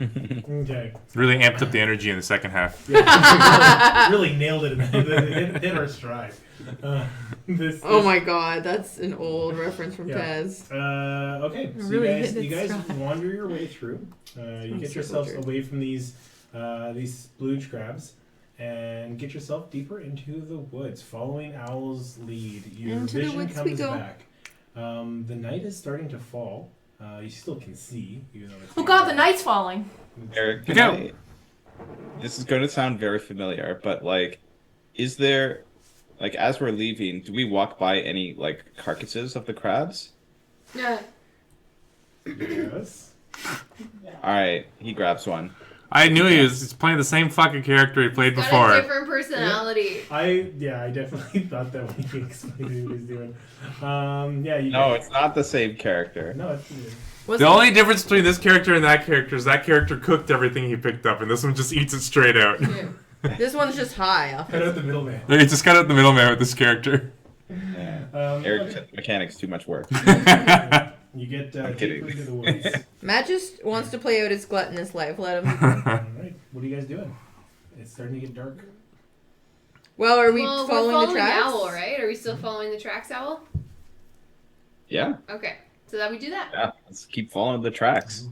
Okay. Really amped up the energy in the second half. Yeah, really nailed it. Hit our stride. Oh my god, that's an old reference from Yeah. Tez. Okay, so Really you hit guys its stride. wander your way through. You get yourselves away from these splooge crabs, and get yourself deeper into the woods, following Owl's lead. Your Into the vision woods we comes go. back. The night is starting to fall. You still can see, even though it's Oh god, the night's falling. Eric, Look out. this is going to sound very familiar, but like, is there, like, as we're leaving, do we walk by any like carcasses of the crabs? Yeah. Yes. All right, he grabs one. I knew he was playing the same fucking character he played Got a before. different personality. I definitely thought that when he explained what he was doing. You No, it's not the same character. No, it's The only difference between this character and that character is that character cooked everything he picked up, and this one just eats it straight out. Yeah. This one's just high off. cut out the middleman. He just cut out the middleman with this character. Yeah. Eric said the mechanics too much work. You get I'm deeper kidding. into the woods. Matt just wants to play out his gluttonous life. Let him. Alright, what are you guys doing? It's starting to get dark. Well, are we Well, following we're the tracks? Owl, right? Are we still following the tracks, Owl? Yeah, Okay, so that we do that. yeah. Let's keep following the tracks.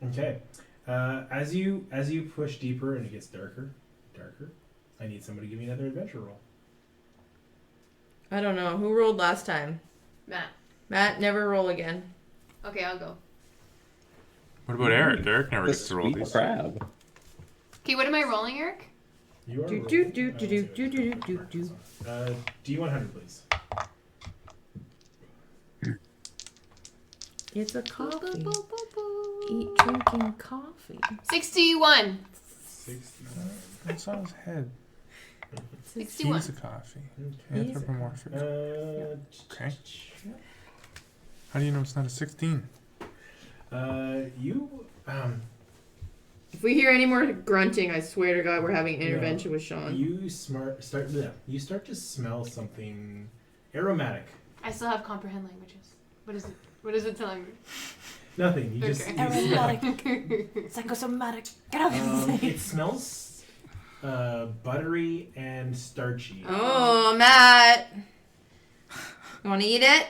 Okay. As you push deeper and it gets darker, I need somebody to give me another adventure roll. I don't know. Who rolled last time? Matt. Matt, never roll again. Okay, I'll go. What about Eric? Eric never The gets to roll sweet these. crab. Okay, what am I rolling, Eric? You are Do rolling. do do do do do do do do. D100, please. It's a coffee. Boo, boo, boo, boo. Eat drinking coffee. 61. 69. That's on his head. 61. He's a coffee. Okay. Anthropomorphic. Okay. How do you know it's not a 16? You If we hear any more grunting, I swear to God, we're having an intervention with Sean. you start to smell something aromatic. I still have comprehend languages. What is it? What is it telling me? Nothing. You just Okay. Aromatic. Psychosomatic. Get out of it smells buttery and starchy. Oh, Matt. You want to eat it?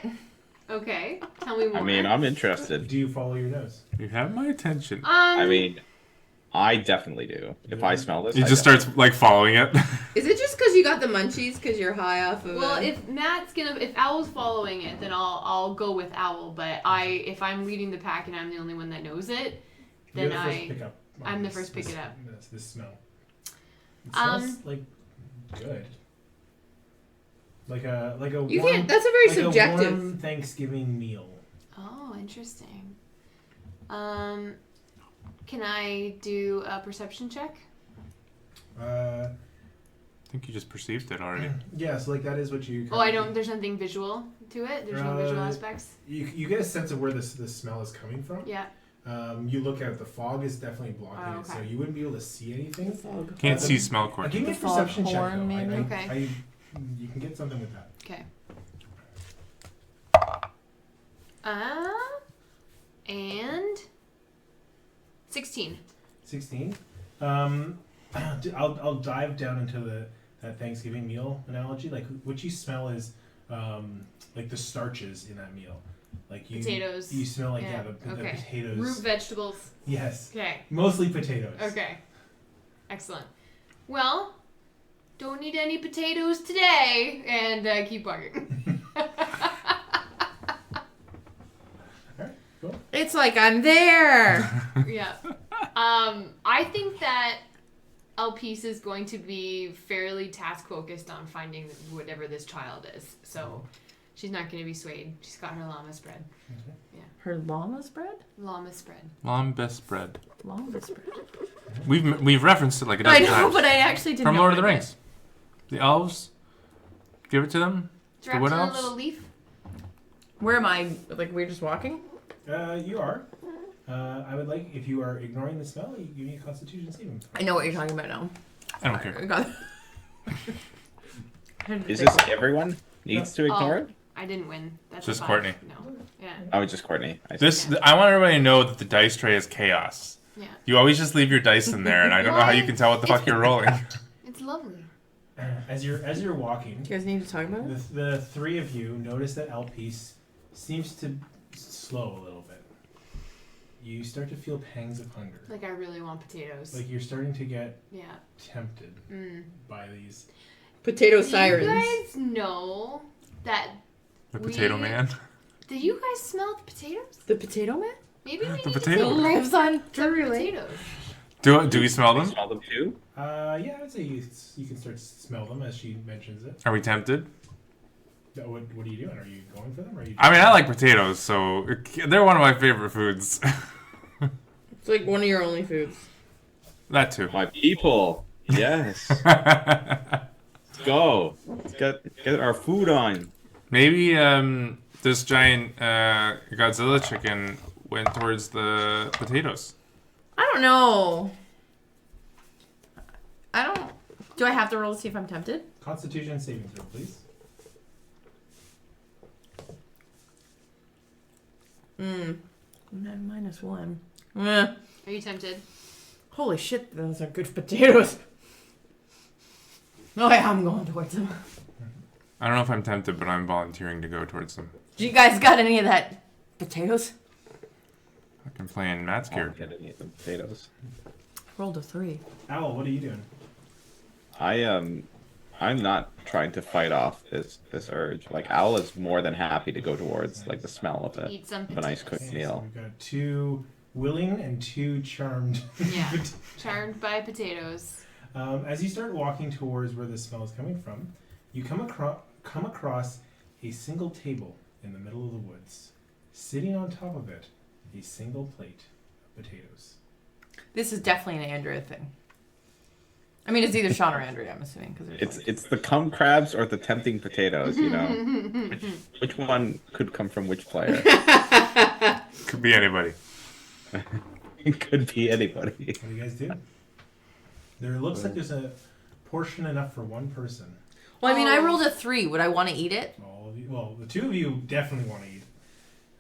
Okay, tell me more. I mean, I'm interested. Do you follow your nose? You have my attention. I mean, I definitely do. If I smell this, He I just definitely- starts like following it. Is it just because you got the munchies because you're high off of well, it? if Owl's following it, then I'll go with Owl. But if I'm leading the pack and I'm the only one that knows it, then You're the first to pick up on I'm the this- first to pick this- it up. This smell. It smells like good. Like a You warm, can't. That's a very like subjective. a warm Thanksgiving meal. Oh, interesting. Can I do a perception check? Uh, I think you just perceived it already. yeah, so like that is what you. Oh, I don't. There's nothing visual to it. There's no visual Uh, aspects. You get a sense of where this smell is coming from. Yeah. You look at it, the fog is definitely blocking Oh, it, so okay. you wouldn't be able to see anything. Can't Uh, see, smell, Give Courtney. me a The fog perception check horn, though. maybe? Okay. You can get something with that. Okay. And 16. 16. I'll dive down into that Thanksgiving meal analogy. Like what you smell is like the starches in that meal. Like you Potatoes. You smell like Yeah, the okay. potatoes. Root vegetables. Yes. Okay. Mostly potatoes. Okay. Excellent. Well, don't need any potatoes today, and keep walking. Cool. It's like I'm there. Yeah. I think that Elpis is going to be fairly task focused on finding whatever this child is. So she's not going to be swayed. She's got her llama spread. Her llama spread? Llama spread. Lambest bread. Llama spread. We've referenced it like a I dozen know, times. but I actually didn't From know Lord of what the it Rings. The elves. Give it to them. It's wrapped wood in a elves? little leaf. meant. Where am I? Like, we're just walking? You are. I would like, if you are ignoring the smell, you give me a Constitution saving throw. I know what you're talking about now. I don't care. I got Is this everyone needs to ignore it? I didn't win. That's Just a 5. Courtney. No. Yeah. Oh, just Courtney. I see. This I want everybody to know that the dice tray is chaos. Yeah. You always just leave your dice in there, and I don't know how you can tell what the fuck you're rolling. It's lovely. As you're walking, You guys need to talk about it? the three of you notice that Elpis seems to slow a little bit. You start to feel pangs of hunger. Like I really want potatoes. Like you're starting to get Yeah. tempted Mm. by these. Potato Do sirens. you guys know that? The potato We- man. Did you guys smell the potatoes? The potato man? Maybe we The need to potato. take Lives on some Drury. potatoes. Do we smell You them? smell them too? Yeah, I'd say you can start to smell them as she mentions it. Are we tempted? What are you doing? Are you going for them? Or are you? I mean, I like potatoes, so they're one of my favorite foods. It's like one of your only foods. That too. My people. Yes. Let's go. Let's get our food on. Maybe this giant Godzilla chicken went towards the potatoes. I don't know. Do I have to roll to see if I'm tempted? Constitution saving throw, please. -1. Are you tempted? Holy shit, those are good potatoes. Oh yeah, I'm going towards them. I don't know if I'm tempted, but I'm volunteering to go towards them. Do you guys got any of that potatoes? I'm playing Matt's I don't character. get any of the potatoes. Rolled a 3. Owl, what are you doing? I'm not trying to fight off this urge. Like Owl is more than happy to go towards like the smell of it. Eat some Of a nice potatoes. cooked So meal. we've got 2 willing and 2 charmed. Yeah. Charmed by potatoes. As you start walking towards where the smell is coming from, you come across a single table in the middle of the woods. Sitting on top of it, a single plate of potatoes. This is definitely an Andrea thing. I mean, it's either Sean or Andrea, I'm assuming. Cause It's the cum crabs or the tempting potatoes, you know. Which one could come from which player? Could be anybody. It could be anybody. What do you guys do? There looks like there's a portion enough for one person. Well, I mean, I rolled a 3. Would I want to eat it? All of you, well, the 2 of you definitely want to eat.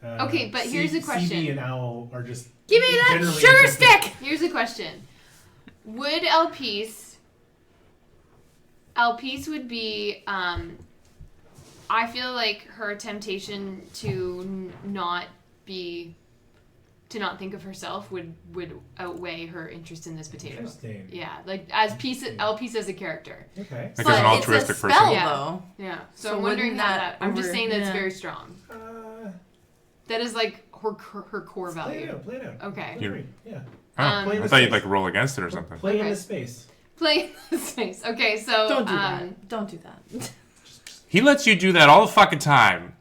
Okay, but here's the question. CB and Owl are just Give me that generally sugar interested. stick! Here's the question. Would Elpis would be, I feel like her temptation to not think of herself would outweigh her interest in this potato. Interesting. Yeah, like as Elpis as a character. Okay. Like as an altruistic it's a person. spell, Yeah. though. Yeah. So, So I'm wondering wouldn't how that I'm just over- saying that it's yeah. very strong. That is like her core Play it value. out. Play it out. Okay. Feel free. Yeah. Oh, Play in I the thought you'd space. like roll against it or something. Play in Okay. the space. Play the space. Okay, so Don't do that. Don't do that. He lets you do that all the fucking time.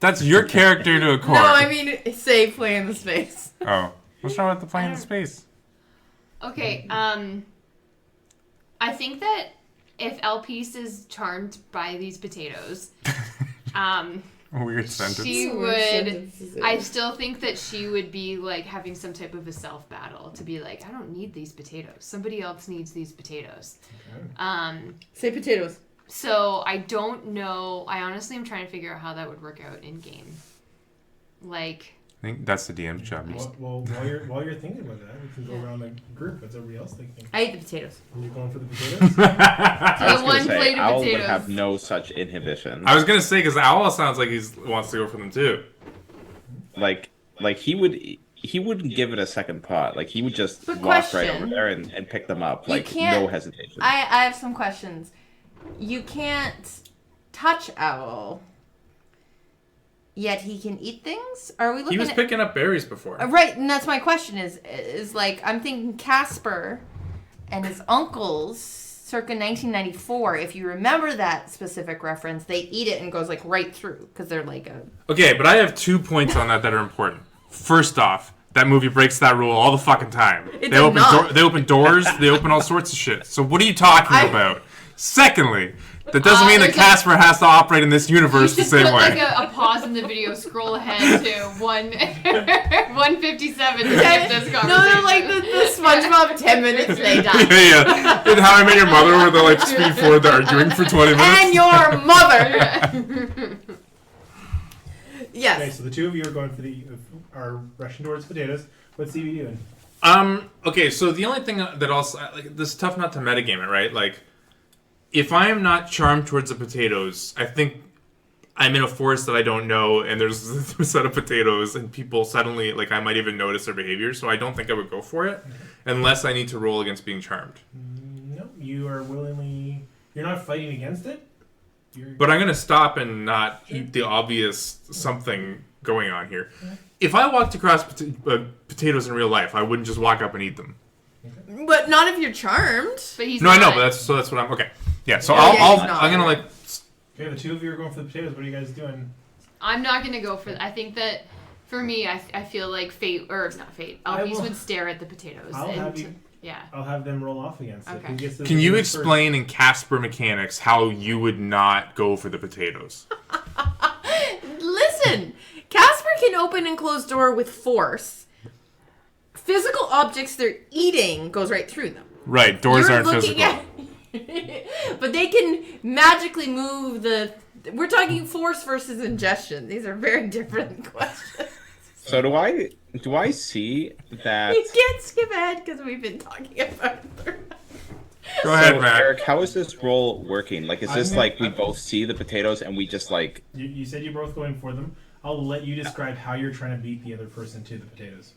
That's your character to a core. No, I mean, say play in the space. Oh. What's wrong with the playing in space? Okay, I think that if Elpis is charmed by these potatoes, Weird sentence. she Weird would. sentences. I still think that she would be like having some type of a self battle to be like, I don't need these potatoes. Somebody else needs these potatoes. Okay. Say potatoes. So I don't know. I honestly am trying to figure out how that would work out in game. Like, I think that's the DM's job. Well, while you're thinking about that, we can go around the group. What's everybody else thinking? I ate the potatoes. Are you going for the potatoes? I was one gonna say, plate of Owl would potatoes. have no such inhibition. I was gonna say because Owl sounds like he wants to go for them too. Like he wouldn't give it a second thought. Like he would just But walk right question. over there and pick them up. You Like can't- no hesitation. I have some questions. You can't touch Owl, yet he can eat things? Are we looking He was at... picking up berries before. Right, and that's my question is like, I'm thinking Casper and his uncles circa 1994. If you remember that specific reference, they eat it and it goes like right through because they're like a... Okay, but I have 2 points on that are important. First off, that movie breaks that rule all the fucking time. It does not. They open doors, they open all sorts of shit. So what are you talking about? Secondly, that doesn't mean that there's a- Casper has to operate in this universe the just same put way. like a pause in the video, scroll ahead to 157 to skip this conversation. No, like the SpongeBob 10 minutes they die. yeah. And How I Met Your Mother, where they like speed forward, they're arguing for 20 minutes. And your mother! Yes. Okay, so the 2 of you are going for are rushing towards potatoes. What's CB doing? Okay, so the only thing that also like this is tough not to metagame it, right? Like, if I am not charmed towards the potatoes, I think I'm in a forest that I don't know, and there's a set of potatoes, and people suddenly like I might even notice their behavior. So I don't think I would go for it unless I need to roll against being charmed. No, you are willingly. You're not fighting against it. But I'm gonna stop and not eat the obvious something going on here. If I walked across potatoes in real life, I wouldn't just walk up and eat them. But not if you're charmed. But he's No, I know, not. but that's what I'm okay. Yeah, so Yeah, I'll he's not. I'm gonna like Okay, the 2 of you are going for the potatoes. What are you guys doing? I'm not gonna go for. I think that for me, I feel like fate or not fate. I Elpis will- would stare at the potatoes. I'll and have you. Yeah. I'll have them roll off against it. Okay. Who gets the Can you potatoes explain in Casper mechanics how you would not go for the potatoes? Listen, Casper can open and close door with force. Physical objects they're eating goes right through them. Right, doors You're aren't looking physical. But they can magically move the... We're talking force versus ingestion. These are very different questions. So do I see that? We can't skip ahead because we've been talking about it. Go ahead, So, Matt. Eric, how is this roll working? Like, is this I'm like we gonna- both see the potatoes and we just like? You said you're both going for them. I'll let you describe how you're trying to beat the other person to the potatoes.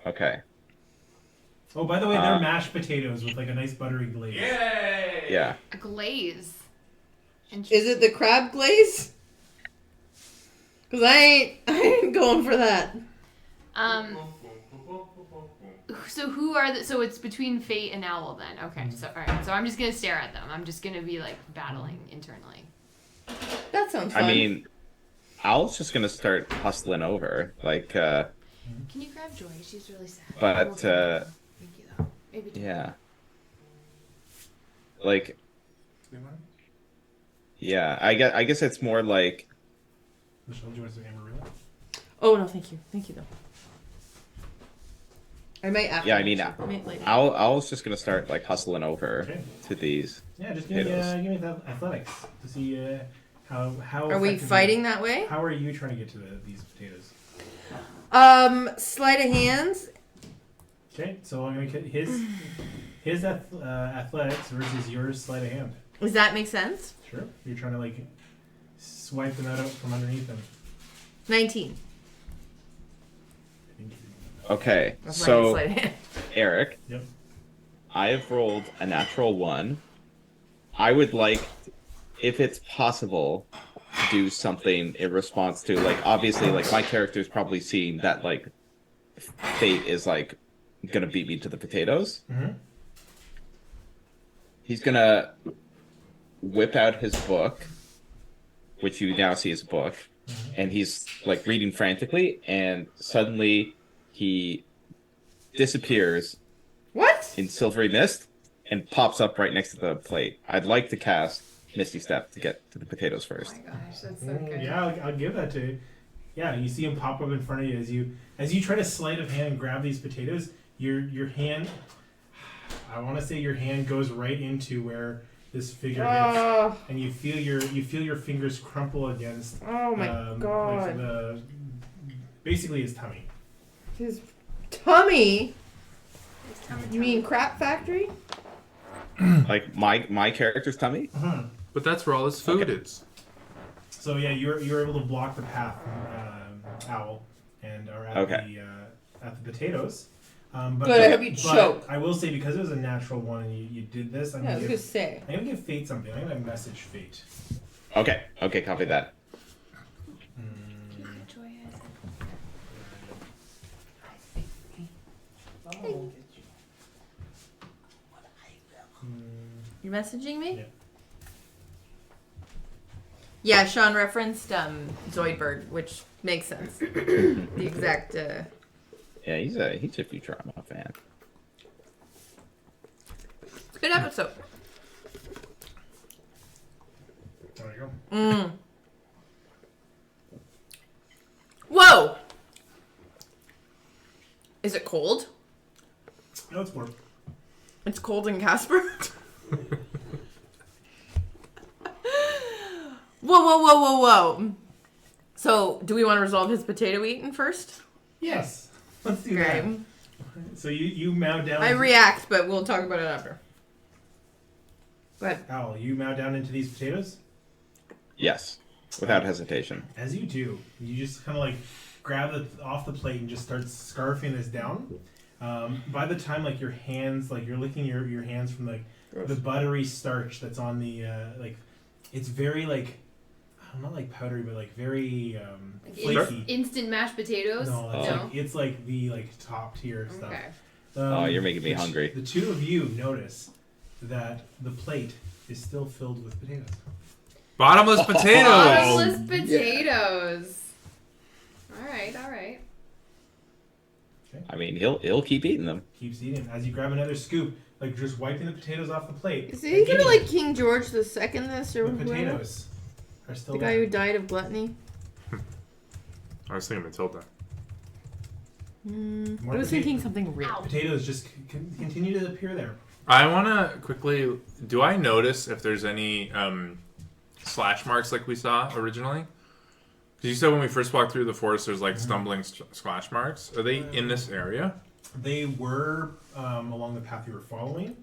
Okay. Oh, by the way, they're mashed potatoes with like a nice buttery glaze. Yeah. A glaze. Is it the crab glaze? Because I ain't going for that. So who are the? So it's between Fate and Owl then. Okay. So all right. So I'm just gonna stare at them. I'm just gonna be like battling internally. That sounds fun. I mean, Owl's just gonna start hustling over, like. Can you grab Joy? She's really sad. But, I will take her. Thank you though. Maybe. Yeah. Like. Yeah, I guess it's more like. Michelle, do you want to say Amarillo? Oh, no, thank you. Thank you, though. I might after. Yeah, I mean, Later. Owl's just gonna start like hustling over Okay. to these. Yeah, just give me Potatoes. the athletics to see how. Are we effectively- fighting that way? How are you trying to get to these potatoes? Sleight of hands. Okay, so I'm gonna get his athletics versus yours sleight of hand. Does that make sense? Sure. You're trying to like swipe them out from underneath them. 19. Okay, That's my so sleight of hand. Eric, Yep. I have rolled a natural 1. I would like, if it's possible, to do something in response to, like, obviously, like, my character's probably seeing that, like, Fate is, like, gonna beat me to the potatoes. Mm-hmm. He's gonna whip out his book, which you now see as a book, and he's, like, reading frantically, and suddenly he disappears What? in silvery mist and pops up right next to the plate. I'd like to cast Misty Step to get to the potatoes Oh first. my gosh, that's so good. Yeah, I'll give that to you. Yeah, you see him pop up in front of you as you try to sleight of hand and grab these potatoes. Your hand, I want to say your hand goes right into where this figure hits, Oh, and you feel your fingers crumple against. oh my god. Like basically his tummy. His tummy? It's tummy You mean crap factory? Like my character's tummy? But that's where all his food is. So yeah, you're able to block the path, Owl, and are at Okay. at the potatoes. But Good, I hope you choke. I will say, because it was a natural one and you did this, Yeah, I was gonna say. I'm gonna give Fate something. I'm gonna message Fate. Okay, copy that. Joy has You're messaging me? Yeah. Yeah, Sean referenced Zoidberg, which makes sense. The exact. Yeah, he's a Futurama fan. It's a good episode. There you go. Mm. Whoa! Is it cold? No, it's warm. It's cold in Casper? Whoa. So, do we want to resolve his potato eating first? Yes. Let's do Okay. that. So you mount down. I react, but we'll talk about it after. Go ahead. Owl, you mount down into these potatoes. Yes, without hesitation. As you do, you just kind of like grab it off the plate and just start scarfing this down. By the time like your hands, like you're licking your hands from like the buttery starch that's on the like, it's very like, not like powdery, but like very flaky. instant mashed potatoes. No, it's like the like top tier stuff. Okay. Oh, you're making me the hungry. The two of you notice that the plate is still filled with potatoes. Bottomless potatoes. Bottomless potatoes. All right. Okay. I mean, he'll keep eating them. Keeps eating. As you grab another scoop, like just wiping the potatoes off the plate. Is he gonna like King George the Second this or the whoever? potatoes are still The there. guy who died of gluttony? I was thinking Matilda. More I was thinking something real. potatoes just continue to appear there. I want to quickly. Do I notice if there's any slash marks like we saw originally? Because you said when we first walked through the forest, there's like stumbling slash marks. Are they in this area? They were along the path you were following,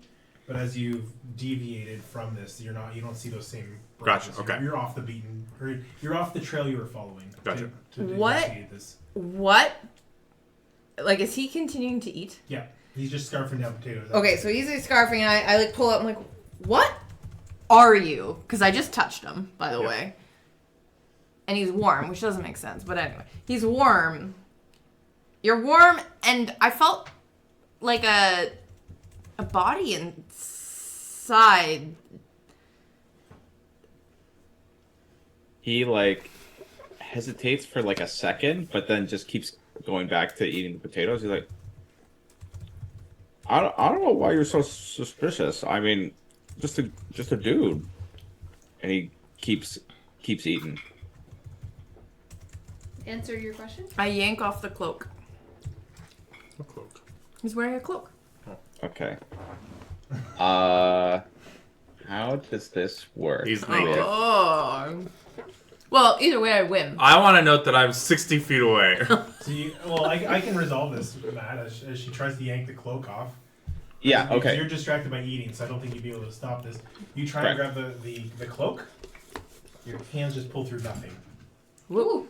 but as you've deviated from this, you don't see those same branches. Gotcha, okay. You're off the beaten, or you're off the trail you were following. Gotcha. To What? investigate this. What? Like, is he continuing to eat? Yeah, he's just scarfing down potatoes. Okay, so he's like scarfing, and I like pull up. I'm like, "What are you?" Because I just touched him, by the way. And he's warm, which doesn't make sense. But anyway, he's warm. You're warm, and I felt like a body inside. He like hesitates for like a second, but then just keeps going back to eating the potatoes. He's like, I don't know why you're so suspicious. I mean, just a dude. And he keeps eating. Answer your question? I yank off the cloak. A cloak. He's wearing a cloak. Okay. How does this work? He's naked. Oh. Well, either way, I win. I want to note that I'm 60 feet away. So I can resolve this, Matt, as she tries to yank the cloak off. Yeah, Because okay. You're distracted by eating, so I don't think you'd be able to stop this. You try to grab the cloak, your hands just pull through nothing. Woo.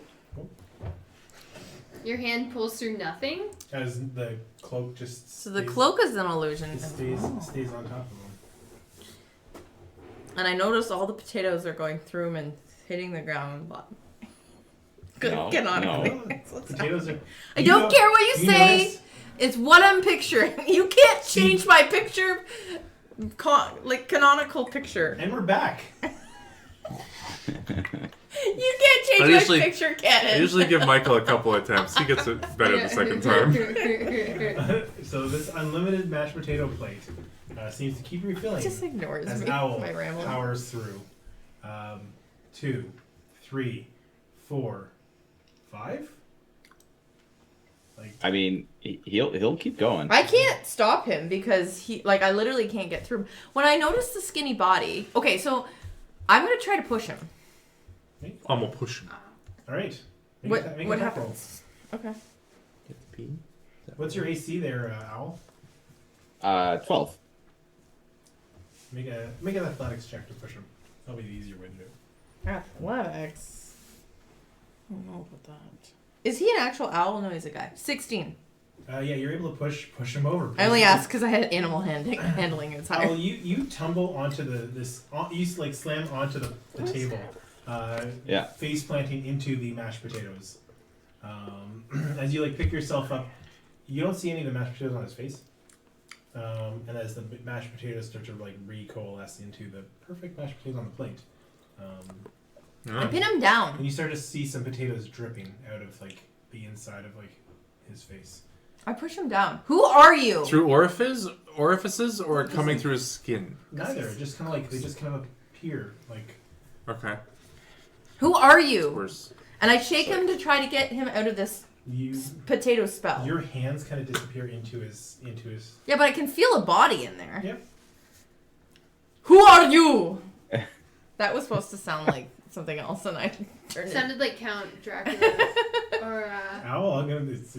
Your hand pulls through nothing? As the cloak just So the stays- cloak is an illusion. just stays on top of him. And I notice all the potatoes are going through him and hitting the ground. But get on no. with it. Let's Potatoes are. I don't care what you say. notice- It's what I'm picturing. You can't change my picture, canonical picture. And we're back. You can't change usually- my picture, I Cannon. usually give Michael a couple attempts. He gets it better the second time. So this unlimited mashed potato plate seems to keep refilling Just ignores as me. Owl My ramble. powers through. 2, 3, 4, 5. Like I mean, he'll keep going. I can't stop him because I literally can't get through. When I notice the skinny body, okay, so I'm gonna try to push him. I'm gonna push him. all right. Make What an what attack roll. happens? Okay. What's your AC there, Owl? 12. Make an athletics check to push him. That'll be the easier way to do it. Athletics. I don't know about that. Is he an actual owl? No, he's a guy. 16. Yeah, you're able to push him over. I only asked because I had animal handling. It's higher. Owl, you tumble onto you like slam onto the table. Yeah. Face planting into the mashed potatoes. As you like pick yourself up, you don't see any of the mashed potatoes on his face. And as the mashed potatoes start to like recoalesce into the perfect mashed potatoes on the plate, I pin him down. and you start to see some potatoes dripping out of like the inside of like his face. I push him down. Who are you? Through orifices or coming through his skin? Neither, just kind of like they just kind of appear like. Okay. Who are you? Worse. And I shake him to try to get him out of this potato spell. Your hands kind of disappear into his. Yeah, but I can feel a body in there. Yep. Who are you? That was supposed to sound like something else, and I turned it. Sounded like Count Dracula. Or, Owl, I'm gonna. It's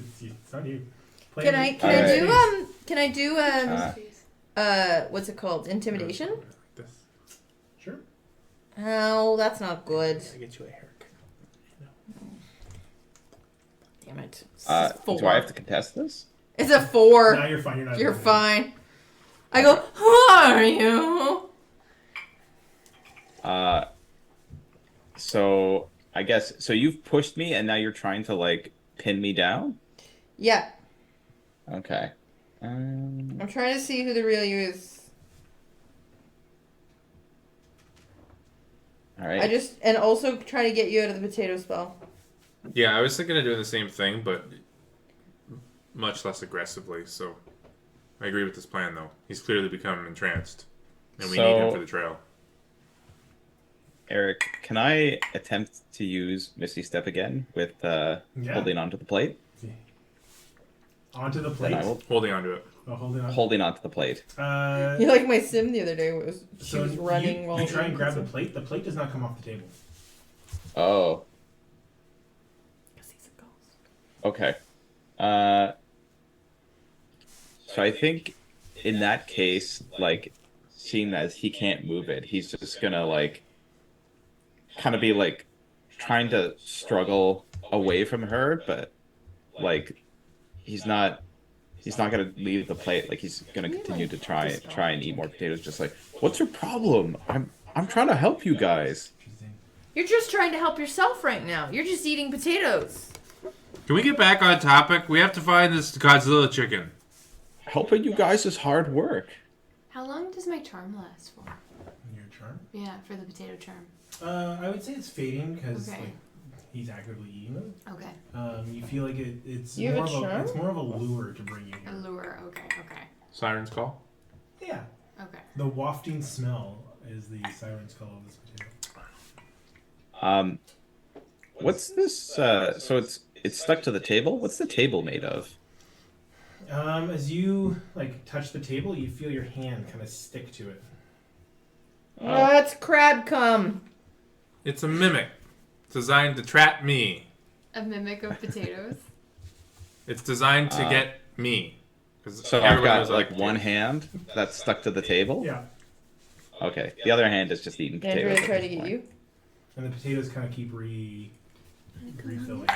not you. Play Can it. I Alright. do what's it called? Intimidation? Sure. Oh, that's not good. I get you a haircut. Damn it. It's a 4. Do I have to contest this? It's a 4. No, you're fine. You're not. You're doing it. fine. I go, who are you? So I guess so. You've pushed me, and now you're trying to like pin me down. Yeah. Okay. I'm trying to see who the real you is. All right. And also try to get you out of the potato spell. Yeah, I was thinking of doing the same thing, but much less aggressively. So I agree with this plan, though. He's clearly become entranced, and we need him for the trail. Eric, can I attempt to use Misty Step again with holding onto the plate? Onto the plate? Then I will Holding onto it. Oh, holding on. holding onto the plate. You're like my sim the other day. She was running while you try and grab the plate. The plate does not come off the table. Oh. Okay. So I think in that case, like, seeing that he can't move it, he's just gonna, like, kind of be, like, trying to struggle away from her, but, like, he's not gonna leave the plate. Like, he's gonna continue to try and eat more potatoes. Just like, what's your problem? I'm trying to help you guys. You're just trying to help yourself right now. You're just eating potatoes. Can we get back on topic? We have to find this Godzilla chicken. Helping you guys is hard work. How long does my charm last for? Your charm? Yeah, for the potato charm. I would say it's fading because Okay. like, he's actively eating them. Okay. You feel like it's You have more a of charm? it's more of a lure to bring you A here. lure. Okay. Siren's call. Yeah. Okay. The wafting smell is the siren's call of this potato. What's this? So it's stuck to the table. What's the table made of? As you like touch the table, you feel your hand kind of stick to it. That's crab cum. It's a mimic designed to trap me. A mimic of potatoes. It's designed to get me. 'Cause So I've everyone got knows like I'm- one hand that's stuck to the table. Yeah. Okay. The other hand is just eating potatoes. Andrea at tried to this get point. you. And the potatoes kind of keep refilling.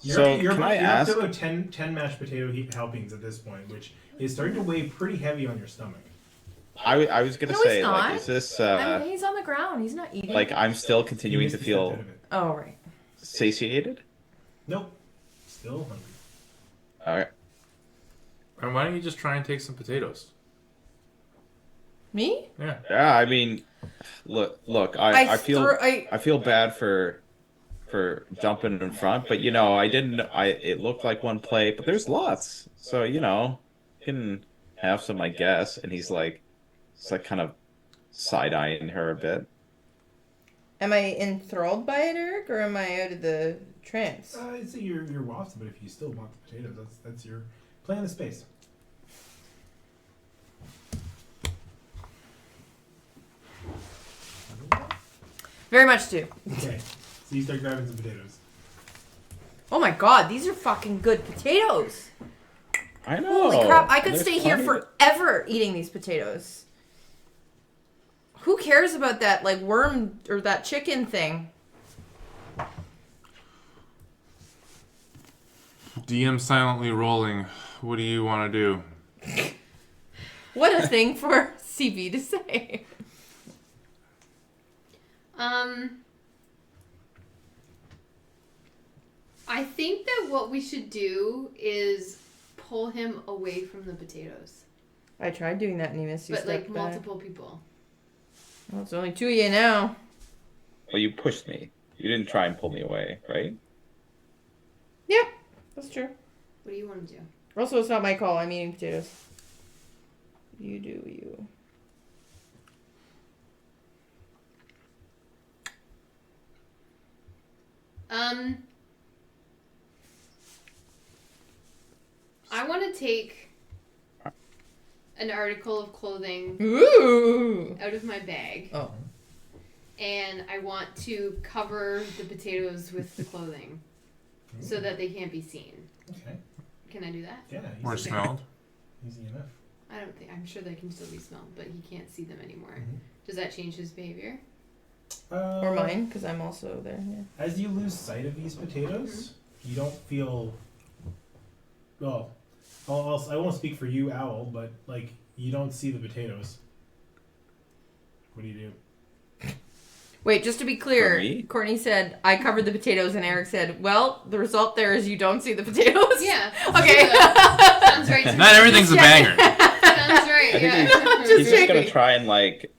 So, you're can I up ask- to about 10 mashed potato helpings at this point, which is starting to weigh pretty heavy on your stomach. I was gonna No, say, he's like, not. is this He's on the ground. He's not eating. like I'm still continuing You to missed the step feel out of it. Oh, right. satiated? Nope. Still hungry. All right. And why don't you just try and take some potatoes? Me? Yeah. Yeah. I mean, look. I feel bad for jumping in front, but you know, it looked like one plate, but there's lots, so you know, you can have some, I guess. And he's like kind of side-eyeing her a bit. Am I enthralled by it, Eric, or am I out of the trance? I'd say you're wafted, but if you still want the potatoes, that's your play in the space. Very much do. Okay. So you start grabbing some potatoes. Oh my god, these are fucking good potatoes. I know. Holy crap, I could There's stay here plenty of- forever eating these potatoes. Who cares about that, like, worm or that chicken thing? DM silently rolling. What do you want to do? What a thing for CB to say. I think that what we should do is pull him away from the potatoes. I tried doing that and he missed you. But like multiple people. Well, it's only two of you now. Well, you pushed me. You didn't try and pull me away, right? Yeah, that's true. What do you want to do? Also, it's not my call. I'm eating potatoes. You do you. I want to take an article of clothing Ooh. out of my bag. Oh. And I want to cover the potatoes with the clothing so that they can't be seen. Okay. Can I do that? Yeah. Or Easy, smelled? easy enough. I don't think. I'm sure they can still be smelled, but he can't see them anymore. Mhm. Does that change his behavior? Or mine, because I'm also there. Yeah. As you lose sight of these potatoes, you don't feel. Well, I won't speak for you, Owl, but like you don't see the potatoes. What do you do? Wait, just to be For clear, me? Courtney said, I covered the potatoes, and Eric said, well, the result there is you don't see the potatoes? Yeah. Okay. Sounds right to me. Not everything's a banger. Sounds right. I think Yeah. he's just gonna checking. try and like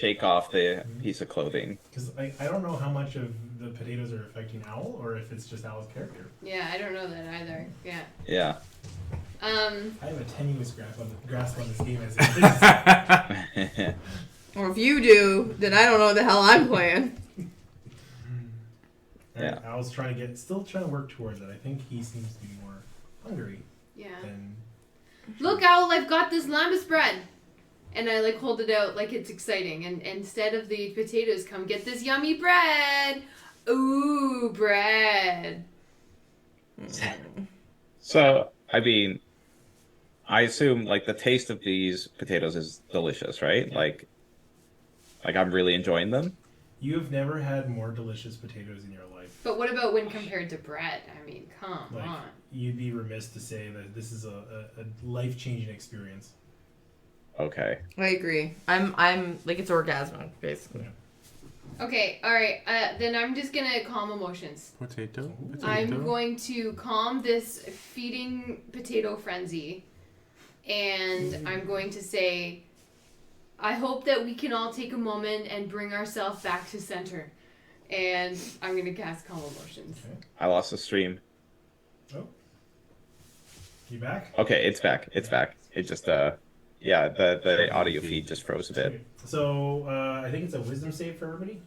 shake off the piece of clothing. Because I don't know how much of the potatoes are affecting Owl, or if it's just Owl's character. Yeah, I don't know that either. Yeah. Yeah. I have a tenuous grasp on this game as it is. Or if you do, then I don't know what the hell I'm playing. Yeah. Owl's still trying to work towards it. I think he seems to be more hungry Yeah. than. Look, Owl, I've got this lambus bread. And I like hold it out like it's exciting. And instead of the potatoes, come get this yummy bread. Ooh, bread. So, I mean, I assume like the taste of these potatoes is delicious, right? Like I'm really enjoying them. You have never had more delicious potatoes in your life. But what about when compared to bread? I mean, come Like, on. you'd be remiss to say that this is a life-changing experience. Okay. I agree. I'm like it's orgasmic, basically. Okay, alright. Then I'm just gonna calm emotions. Potato. I'm going to calm this feeding potato frenzy. And I'm going to say, I hope that we can all take a moment and bring ourselves back to center. And I'm going to cast calm emotions. Okay. I lost the stream. Oh. You back? Okay, it's back. It's back. It just yeah, the audio feed just froze a bit. Okay. So I think it's a wisdom save for everybody.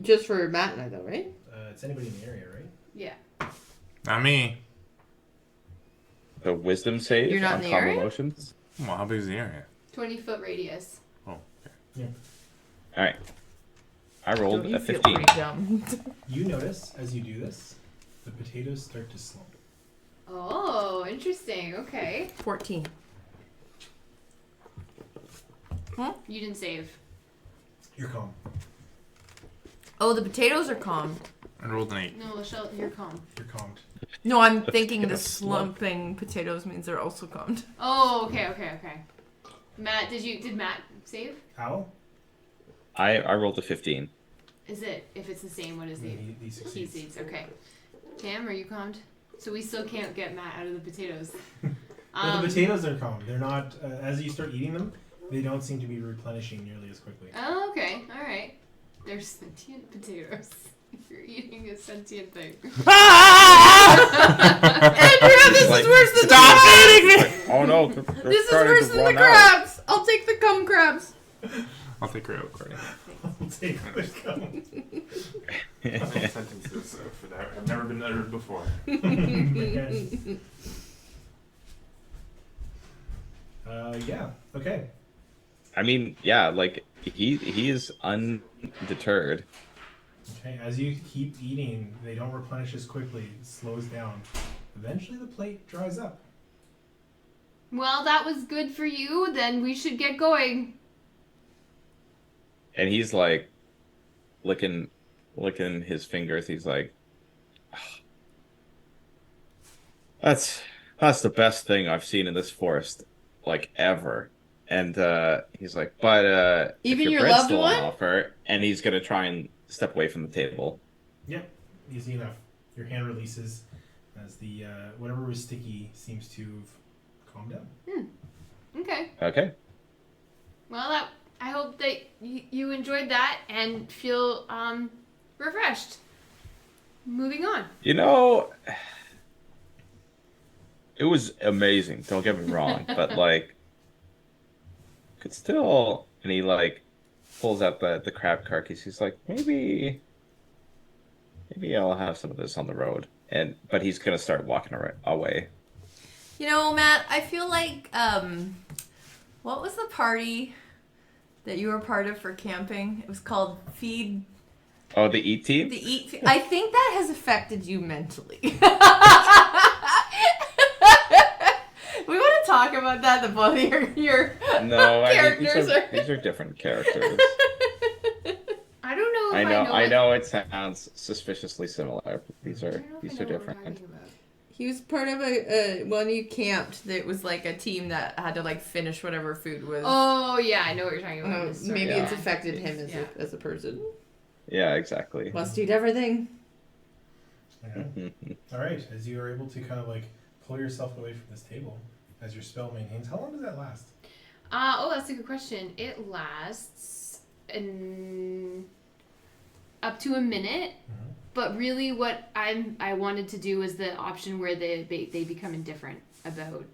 Just for Matt and I, though, right? It's anybody in the area, right? Yeah. Not me. The wisdom save You're not on in the calm area? emotions. Well, how big is the area? 20-foot radius. Oh, okay. Yeah. All right. I rolled Don't you a feel 15. pretty dumb? You notice as you do this, the potatoes start to slump. Oh, interesting. Okay. 14. You didn't save. You're calm. Oh, the potatoes are calm. I rolled an 8. No, Leichelle, you're calm. You're calmed. No, I'm thinking the potatoes slump. slumping potatoes means they're also calmed. Oh, okay. Matt, did Matt save? Owl? I rolled a 15. Is it, if it's the same, what is the He he succeeds. seeds? Okay. Tam, are you calmed? So we still can't get Matt out of the potatoes. But the potatoes are calm. They're not, as you start eating them, they don't seem to be replenishing nearly as quickly. Oh, okay. All right. They're sentient potatoes. You're eating a sentient thing. Andrea, this Like, is worse than stop the crabs! eating me! Oh no! This is worse than the crabs! I'll take the cum crabs. I'll take her out, Courtney. I'll take what's coming. Sentences for that have never been uttered before. Yeah. Okay. I mean, yeah, like he is undeterred. Okay. As you keep eating, they don't replenish as quickly. It slows down. Eventually, the plate dries up. Well, that was good for you. Then we should get going. And he's like licking his fingers. He's like, that's the best thing I've seen in this forest, like ever. And he's like, but Even if your bread's loved still one? on offer, and he's gonna try and step away from the table. Yeah. Easy enough. Your hand releases as the whatever was sticky seems to have calmed down. Okay. Okay. Well, I hope that you enjoyed that and feel refreshed. Moving on. You know, it was amazing. Don't get me wrong, but like, could still. And he like pulls out the crab carcass. He's like, maybe I'll have some of this on the road. But he's gonna start walking away. You know, Matt, I feel like, what was the party that you were part of for camping? It was called Feed Oh, the eat team. the Eat. I think that has affected you mentally. We want to talk about that. The both of your No, I mean, characters these are different characters. I don't know I if know. I it. know it sounds suspiciously similar. But these I are don't know if these I are know what we're different. talking about. He was part of a when you camped. That was like a team that had to like finish whatever food was. Oh yeah, I know what you're talking about. Sorry. Maybe Yeah. it's affected him Yeah. as a person. Yeah, exactly. Must eat everything. Okay. All right. As you are able to kind of like pull yourself away from this table, as your spell maintains. How long does that last? That's a good question. It lasts up to a minute. Mm-hmm. But really, what I wanted to do was the option where they become indifferent about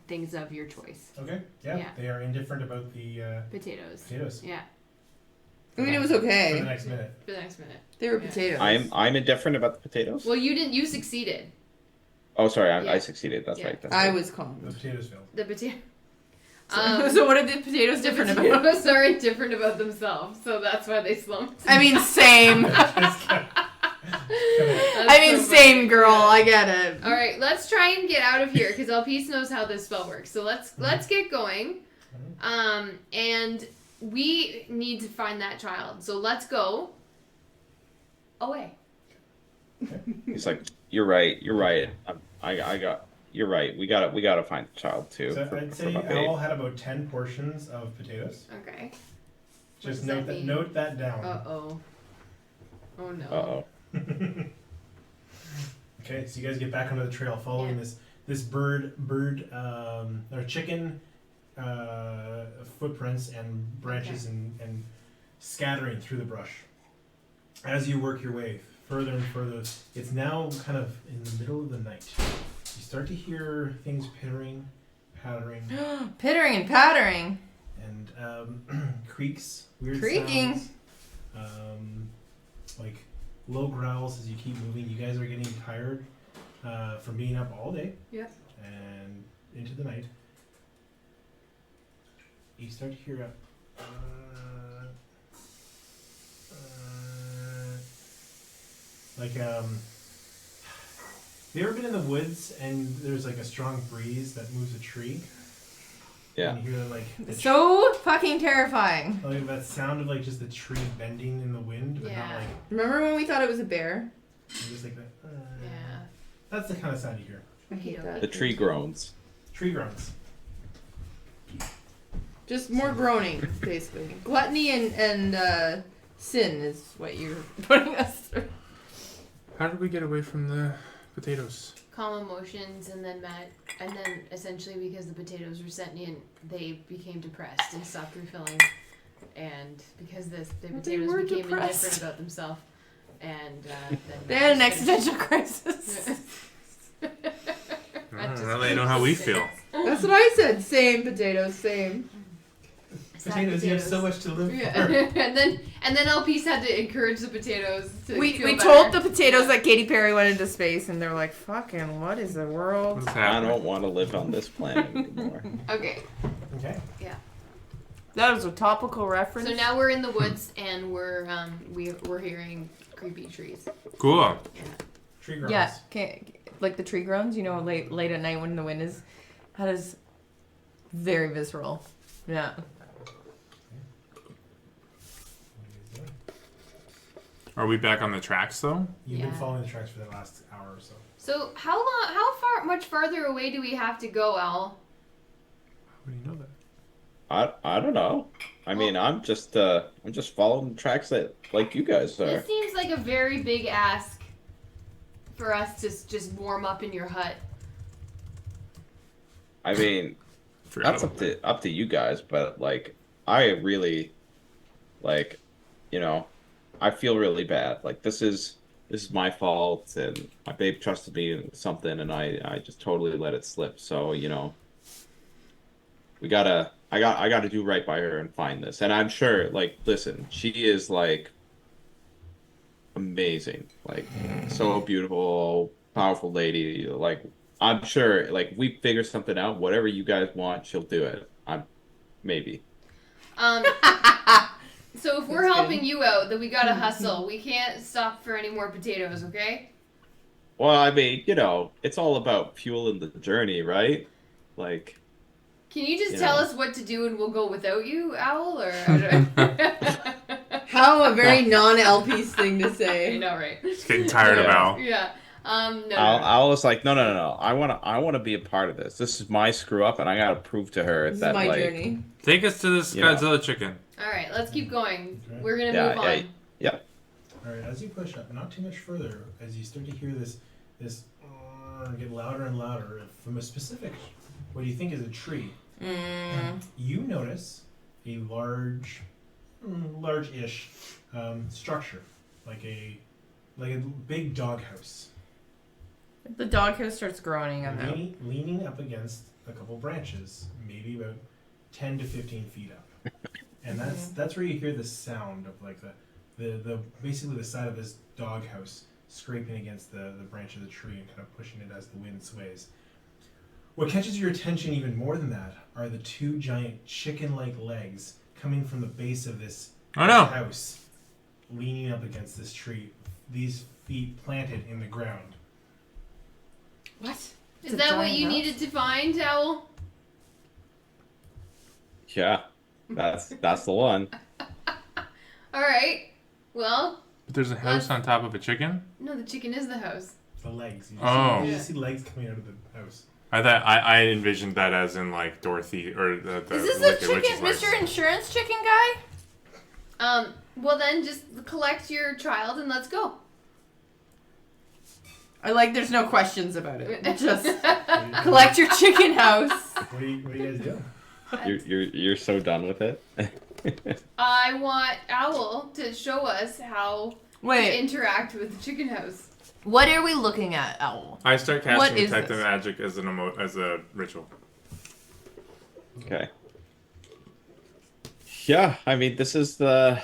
things of your choice. Okay. Yeah. Yeah. They are indifferent about the Potatoes. potatoes. Yeah, I mean, it was For okay. the next minute. for the next minute. They were Yeah. potatoes. I'm indifferent about the potatoes. Well, you didn't. You succeeded. Oh, sorry, Yeah. I succeeded. That's Yeah. right. That's I right. was calm. The potatoes failed. The potato. So what are the potatoes different about? Potatoes are indifferent about themselves, so that's why they slumped. I mean, same. That's I mean, so same funny. girl. Yeah. I get it. All right, let's try and get out of here because Elpis knows how this spell works. So let's get going, and we need to find that child. So let's go away. He's like, you're right. You're right. You're right. We gotta find the child too. So for I'd say my babe. Owl had about 10 portions of potatoes. Okay. Just does note that that mean? note that down. Oh. Oh no. Uh-oh. Okay, so you guys get back onto the trail, following Yeah. this bird or chicken footprints and branches and scattering through the brush. As you work your way further and further, it's now kind of in the middle of the night. You start to hear things pittering, pattering, Pittering and pattering. and creaks, weird Creaking. sounds, like low growls as you keep moving. You guys are getting tired from being up all day. Yep. And into the night. You start to hear a have you ever been in the woods and there's like a strong breeze that moves a tree? Yeah. And you hear like So fucking terrifying. like that sound of like just the tree bending in the wind, but not Yeah. like Remember when we thought it was a bear? just like that. Yeah. That's the kind of sound you hear. I hate that. The tree groans. Tree groans. Just more groaning, basically. Gluttony and sin is what you're putting us through. How did we get away from the potatoes? Calm emotions, and then essentially because the potatoes were sentient, they became depressed and stopped refilling, and because the potatoes were became depressed. indifferent about themselves, and then They had an existential crisis. Now they know how we feel. That's what I said. Same potatoes, same. Potatoes, you have so much to live Yeah. for. and then Elpis had to encourage the potatoes to We feel told better. the potatoes that Katy Perry went into space, and they're like, "Fucking, what is the world?" What's I happening? don't want to live on this planet anymore. Okay, Okay. That was a topical reference. so now we're in the woods and we're hearing creepy trees. Cool. Tree groans. Yeah, like the tree groans. You know, late at night when the wind is, that is very visceral. Yeah. Are we back on the tracks though? You've Yeah. been following the tracks for the last hour or so. So how much farther away do we have to go, Al? How do you know that? I don't know. I mean, I'm just following the tracks that like you guys are. This seems like a very big ask for us to just warm up in your hut. I mean, Forgot that's about that. up to you guys, but like I really like, you know, I feel really bad. Like this is my fault, and my babe trusted me in something, and I just totally let it slip. So you know, I gotta do right by her and find this. And I'm sure, like, listen, she is like amazing, like so beautiful, powerful lady. Like I'm sure, like we figure something out. Whatever you guys want, she'll do it. Maybe. So if we're That's helping good. you out, then we gotta hustle. We can't stop for any more potatoes, okay? Well, I mean, you know, it's all about fueling the journey, right? Like, Can you just Yeah. tell us what to do and we'll go without you, Owl? Or How a very non-Elpis thing to I say. know, right? Just getting tired of Al. Yeah. No. I was like, no. I wanna be a part of this. This is my screw up, and I gotta prove to her This that is my like, journey. Take us to this You know. Godzilla chicken. All right, let's keep going. Okay. We're gonna Yeah, move on. yeah. All right, as you push up, not too much further, as you start to hear this get louder and louder from a specific, what you think is a tree. You notice a large-ish structure, like a big doghouse, The doghouse starts groaning. I'm out. leaning up against a couple branches, maybe about 10 to 15 feet up. And that's where you hear the sound of like the basically the side of this doghouse scraping against the branch of the tree and kind of pushing it as the wind sways. What catches your attention even more than that are the two giant chicken-like legs coming from the base of this house, leaning up against this tree. These feet planted in the ground. What? Is that what you needed to find, Owl? Yeah, that's the one. All right. Well, But there's a house on top of a chicken? no, the chicken is the house. The legs. Oh. You just see legs coming out of the house. I envisioned that as in like Dorothy or the Is this like the witch's chicken, legs. Mr. Insurance Chicken Guy? Well then, just collect your child and let's go. I like. There's no questions about it. Just collect your chicken house. What do you guys do? You're so done with it. I want Owl to show us how to Wait, interact with the chicken house. what are we looking at, Owl? I start What casting is detective this? magic as as a ritual. Okay. Yeah, I mean this is the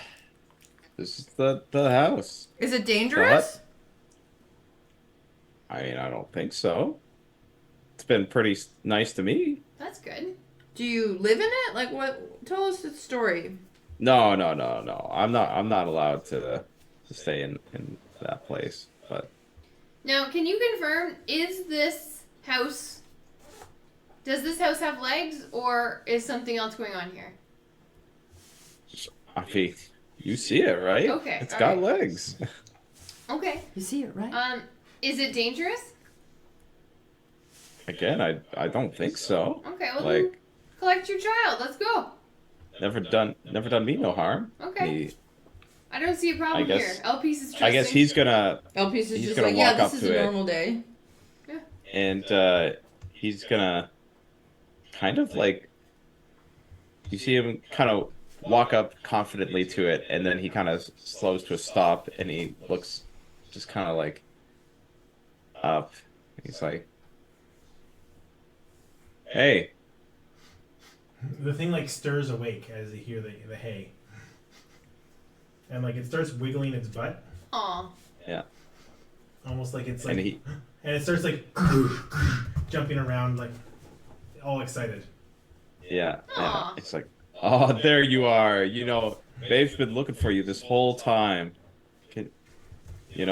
house. Is it dangerous? I mean, I don't think so. It's been pretty nice to me. That's good. Do you live in it? Like, what? Tell us the story. No. I'm not allowed to stay in that place. But Now, can you confirm, does this house have legs, or is something else going on here? I mean, you see it, right? Okay, It's all got right. legs. Okay. You see it, right? Is it dangerous? Again, I don't think so. Okay, well then Like, collect your child. Let's go. never done me no harm. Okay. I don't see a problem I guess- here. Elpis is trusting. I guess he's gonna Elpis is he's just gonna like, yeah, walk up this is to a it. normal day. and he's gonna kind of like, you see him kind of walk up confidently to it, and then he kind of slows to a stop, and he looks just kind of like up. He's like, "Hey." The thing like stirs awake as you hear the hay, and like it starts wiggling its butt, Aw. Yeah. almost like it's like, And and it starts like jumping around like all excited. yeah. Aw. It's like, "Oh, there you are. You know, Babe's been looking for you this whole time.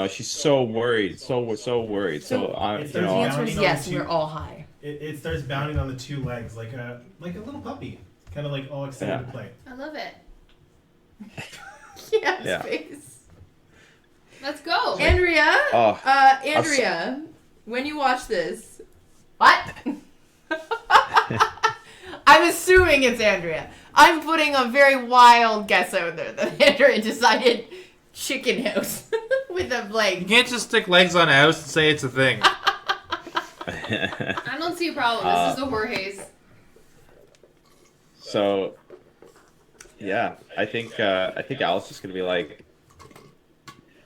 She's so worried, so worried. So I, It's The there's answer is Bounding on yes, the and we're two- all high. It starts bounding on the two legs like a little puppy, kind of like all excited Yeah. to play. I love it. Yeah, Yeah. space. Let's go. Andrea, Oh, Andrea, when you watch this, what? I'm assuming it's Andrea. I'm putting a very wild guess out there that Andrea decided chicken house with a You leg. can't just stick legs on a house and say it's a thing. I don't see a problem. This is the Jorge's. So, yeah, I think Alice is gonna be like,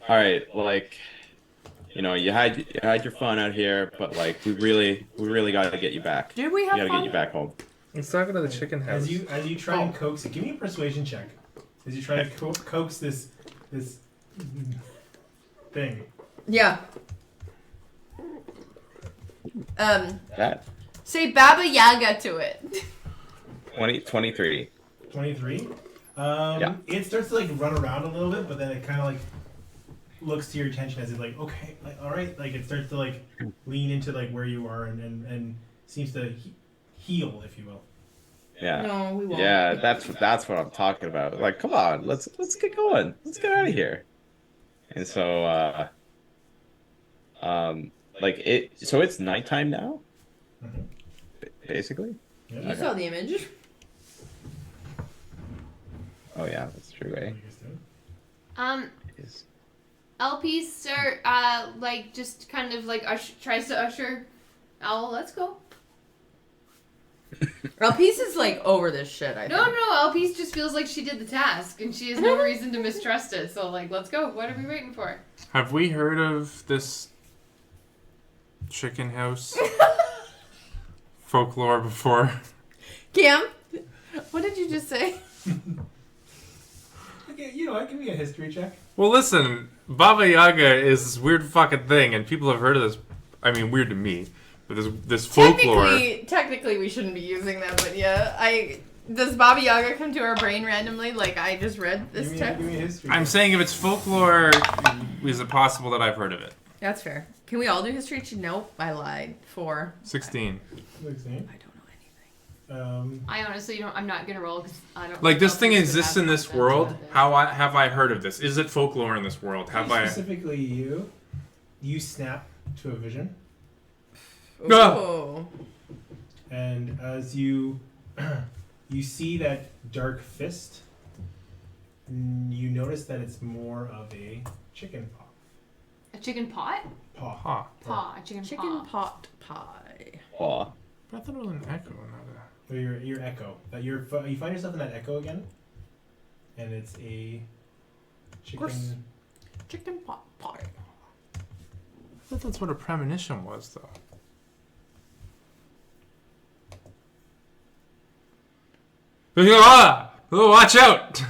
"All right, like, you had your fun out here, but like, we really gotta get you back. Did we We have gotta fun? get you back home." Let's talk about the chicken As you try and coax it, give me a persuasion check. As you try to coax this thing. Yeah. That Say Baba Yaga to it. 23. 23. Yeah. It starts to like run around a little bit, but then it kind of like looks to your attention as it's like, okay, like, all right, like it starts to like lean into like where you are and seems to heal, if you will. Yeah. No, we won't. Yeah, that's what I'm talking about. Like, come on, let's get going. Let's get out of here. And so, so it's nighttime now, Mhm. basically. Yeah. You saw the image. Oh yeah, that's true. What Eh? are you guys doing? Is- Elpis start just kind of like tries to usher Owl. Let's go. Elpis is like over this shit, I think. No, Elpis just feels like she did the task, and she has no reason to mistrust it. So, like, let's go. What are we waiting for? Have we heard of this chicken house folklore before? Cam, what did you just say? Okay, you know, I give me a history check. Well, listen, Baba Yaga is this weird fucking thing, and people have heard of this. I mean, weird to me, but this folklore. Technically, we shouldn't be using them, but yeah, does Baba Yaga come to our brain randomly? Like I just read this text. Give me a history I'm check. saying if it's folklore, is it possible that I've heard of it? That's fair. Can we all do history? Nope, I lied. 4. 16. 16. I don't know anything. I honestly don't. I'm not gonna roll because I don't. Like this Elpis thing would exists have in this confidence world. about this. Have I heard of this? Is it folklore in this world? Have I? Specifically, you snap to a vision, Oh. and as you you see that dark fist, you notice that it's more of a chicken paw. A chicken pot? Paw. Huh. Paw. A chicken Chicken paw. pot pie. Aw. I thought it was an echo. Or your echo. That you find yourself in that echo again, and it's a course. chicken. Chicken pot pie. I thought that's what a premonition was, though. Ah! Oh, watch out!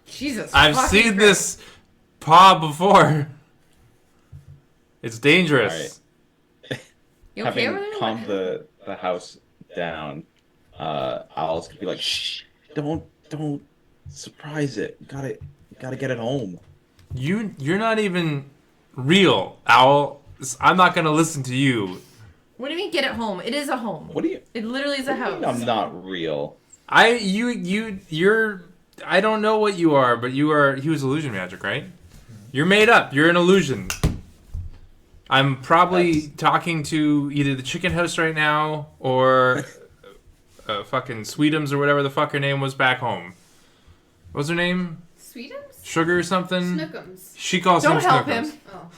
Jesus. I've fucking seen Christ. this paw before. It's dangerous. You okay over Having there? calmed the house down, Owl's gonna be like, shh, don't surprise it. You gotta get it home. You're not even real, Owl. I'm not gonna listen to you. What do you mean get it home? It is a home. What do you? It literally is a house. I'm not real. You're I don't know what you are, but you are. He was illusion magic, right? You're made up. You're an illusion. I'm probably talking to either the chicken house right now or fucking Sweetums or whatever the fuck her name was back home. What was her name? Sweetums? Sugar or something? Snookums. She calls Don't him help Snookums. him. Oh.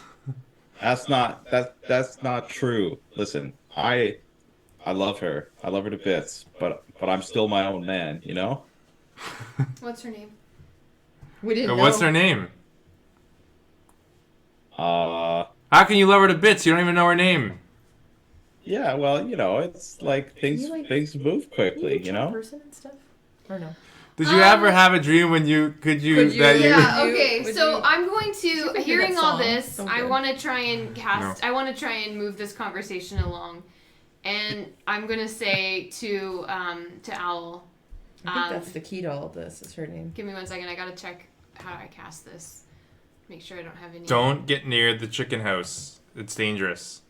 That's not true. Listen, I love her. I love her to bits, but I'm still my own man, you know? What's her name? We didn't know. What's her name? Uh, How can you love her to bits? You don't even know her name. yeah, well, you know, it's like things move quickly, you know? Person and stuff? Or no? Did you ever have a dream when Could you- Yeah, Would you- okay, would so you- I'm going could do to, hearing that all song. this, So I good. want to try and cast, No. I want to try and move this conversation along. And I'm going to say to Owl, I think that's the key to all of this, is her name. give me 1 second, I got to check how I cast this. Make sure I don't have any. Don't get near the chicken house. It's dangerous.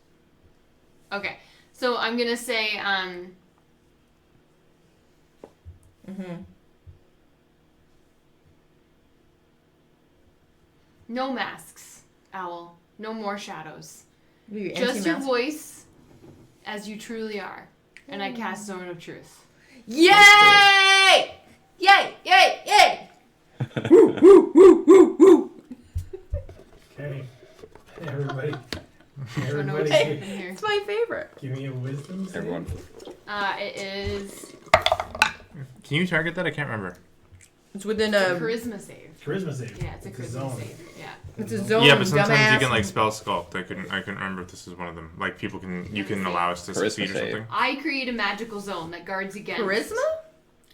Okay, so I'm going to say, no masks, Owl. No more shadows. You Just your anti-mask? voice as you truly are. And I cast Zone of Truth. Yay! Yay! Yay! Yay! Okay. Hey, everybody. I don't know Everybody, what's happening here. It's my favorite. give me a wisdom save. Everyone. It is Can you target that? I can't remember. It's within a a. charisma save. Charisma save. Yeah, it's a charisma zone. save. Yeah. It's a zone. Yeah, but sometimes dumbass. you can like spell sculpt. I couldn't remember if this is one of them. Like people you can allow us to Charisma succeed or save. something. I create a magical zone that guards against Charisma?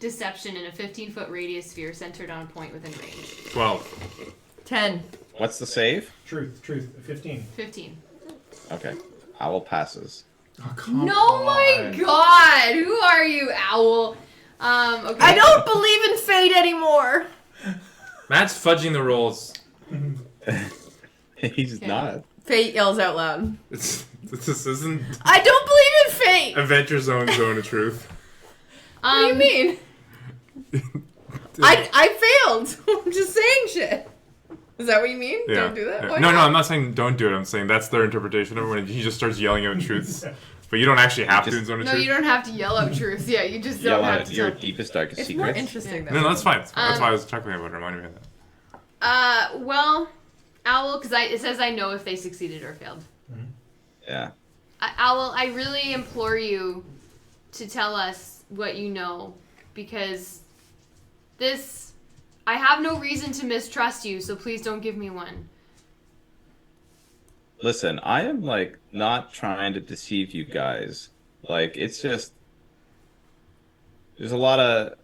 deception in a 15-foot radius sphere centered on a point within range. 12. 10. What's the save? Truth. 15. 15. Okay. Owl passes. Oh, come No, my God! Who are you, Owl? Okay. I don't believe in fate anymore. Matt's fudging the rolls. He's Okay. not. Fate yells out loud. This isn't I don't believe in fate. Adventure Zone Zone of Truth. What do you mean? I failed. I'm just saying shit. Is that what you mean? Yeah. Don't do that? Yeah. Why No, not? I'm not saying don't do it. I'm saying that's their interpretation of it when he just starts yelling out truths. But you don't actually have to in Zone of No, Truth. you don't have to yell out truth. Yeah, you just don't Yell have out to your tell. deepest, darkest It's secrets. more interesting though. No, that's fine. That's why I was chuckling about it. Reminding me of that. Well, Owl, because it says I know if they succeeded or failed. Yeah. Owl, I really implore you to tell us what you know, because I have no reason to mistrust you, so please don't give me one. Listen, I am like not trying to deceive you guys. Like it's just there's a lot of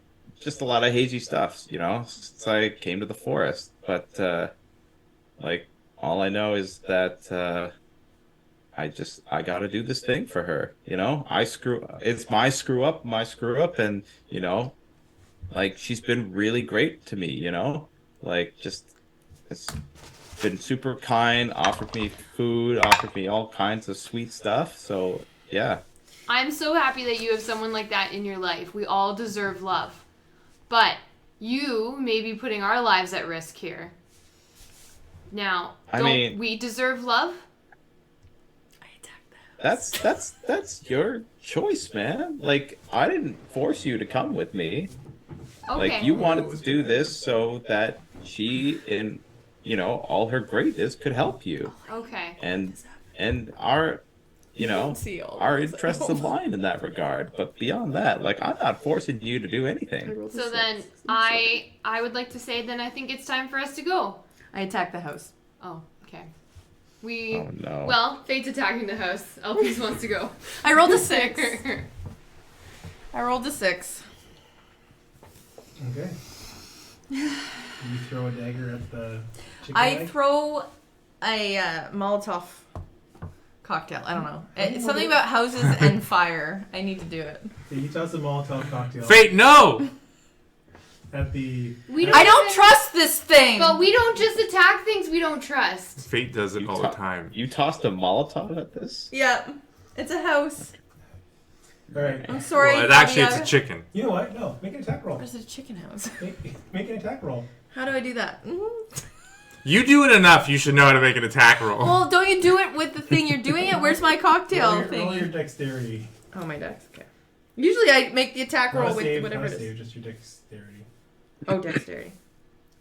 hazy stuff, since I came to the forest. But like all I know is that I gotta do this thing for her, it's my screw up, and like she's been really great to me, like just it's been super kind, offered me food, offered me all kinds of sweet stuff. So yeah. I'm so happy that you have someone like that in your life. We all deserve love. But you may be putting our lives at risk here. Now, don't we deserve love? I attacked that. That's your choice, man. Like I didn't force you to come with me. Okay. Like you wanted to do this so that she in all her greatness could help you. Okay. And our our interests align in that regard. But beyond that, like I'm not forcing you to do anything. So then I would like to say then I think it's time for us to go. I attack the house. Oh, okay. Oh no. Well, Fate's attacking the house. Elpis wants to go. I rolled a 6. I rolled a 6. Okay. You throw a dagger at the chicken I leg? throw a Molotov cocktail. I don't know. It's something about houses and fire. I need to do it. Yeah, you toss a Molotov cocktail Fate, no! at the... I don't trust this thing. But we don't just attack things we don't trust. Fate does it all the time. You tossed a Molotov at this? Yeah, it's a house. All right. I'm sorry. Well, actually, Bobby, it's a chicken. You know what? No, make an attack roll. Where's a chicken house? Make an attack roll. How do I do that? You do it enough, you should know how to make an attack roll. Well, don't you do it with the thing you're doing it? Where's my cocktail Roll your thing? dexterity. Oh, my dex. Okay. Usually I make the attack Not roll a with save, whatever not it a is. save, just your dexterity. Oh, dexterity.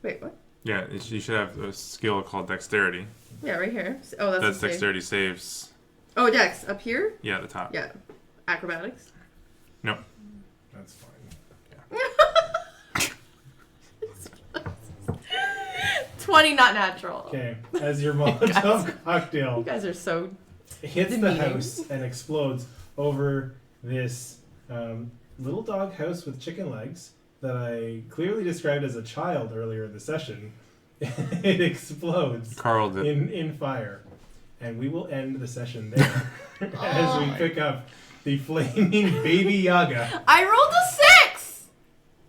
Wait, what? Yeah, you should have a skill called dexterity. Yeah, right here. Oh, that's That's a save. dexterity saves. Oh, dex. Up here? Yeah, at the top. Yeah. Acrobatics. No. That's fine. 20, not natural. Okay, as your Molotov You cocktail guys are so... hits the demeaning. house and explodes over this little dog house with chicken legs that I clearly described as a child earlier in the session. It explodes Carl did. in fire. And we will end the session there as we pick up the flaming baby Yaga. I rolled a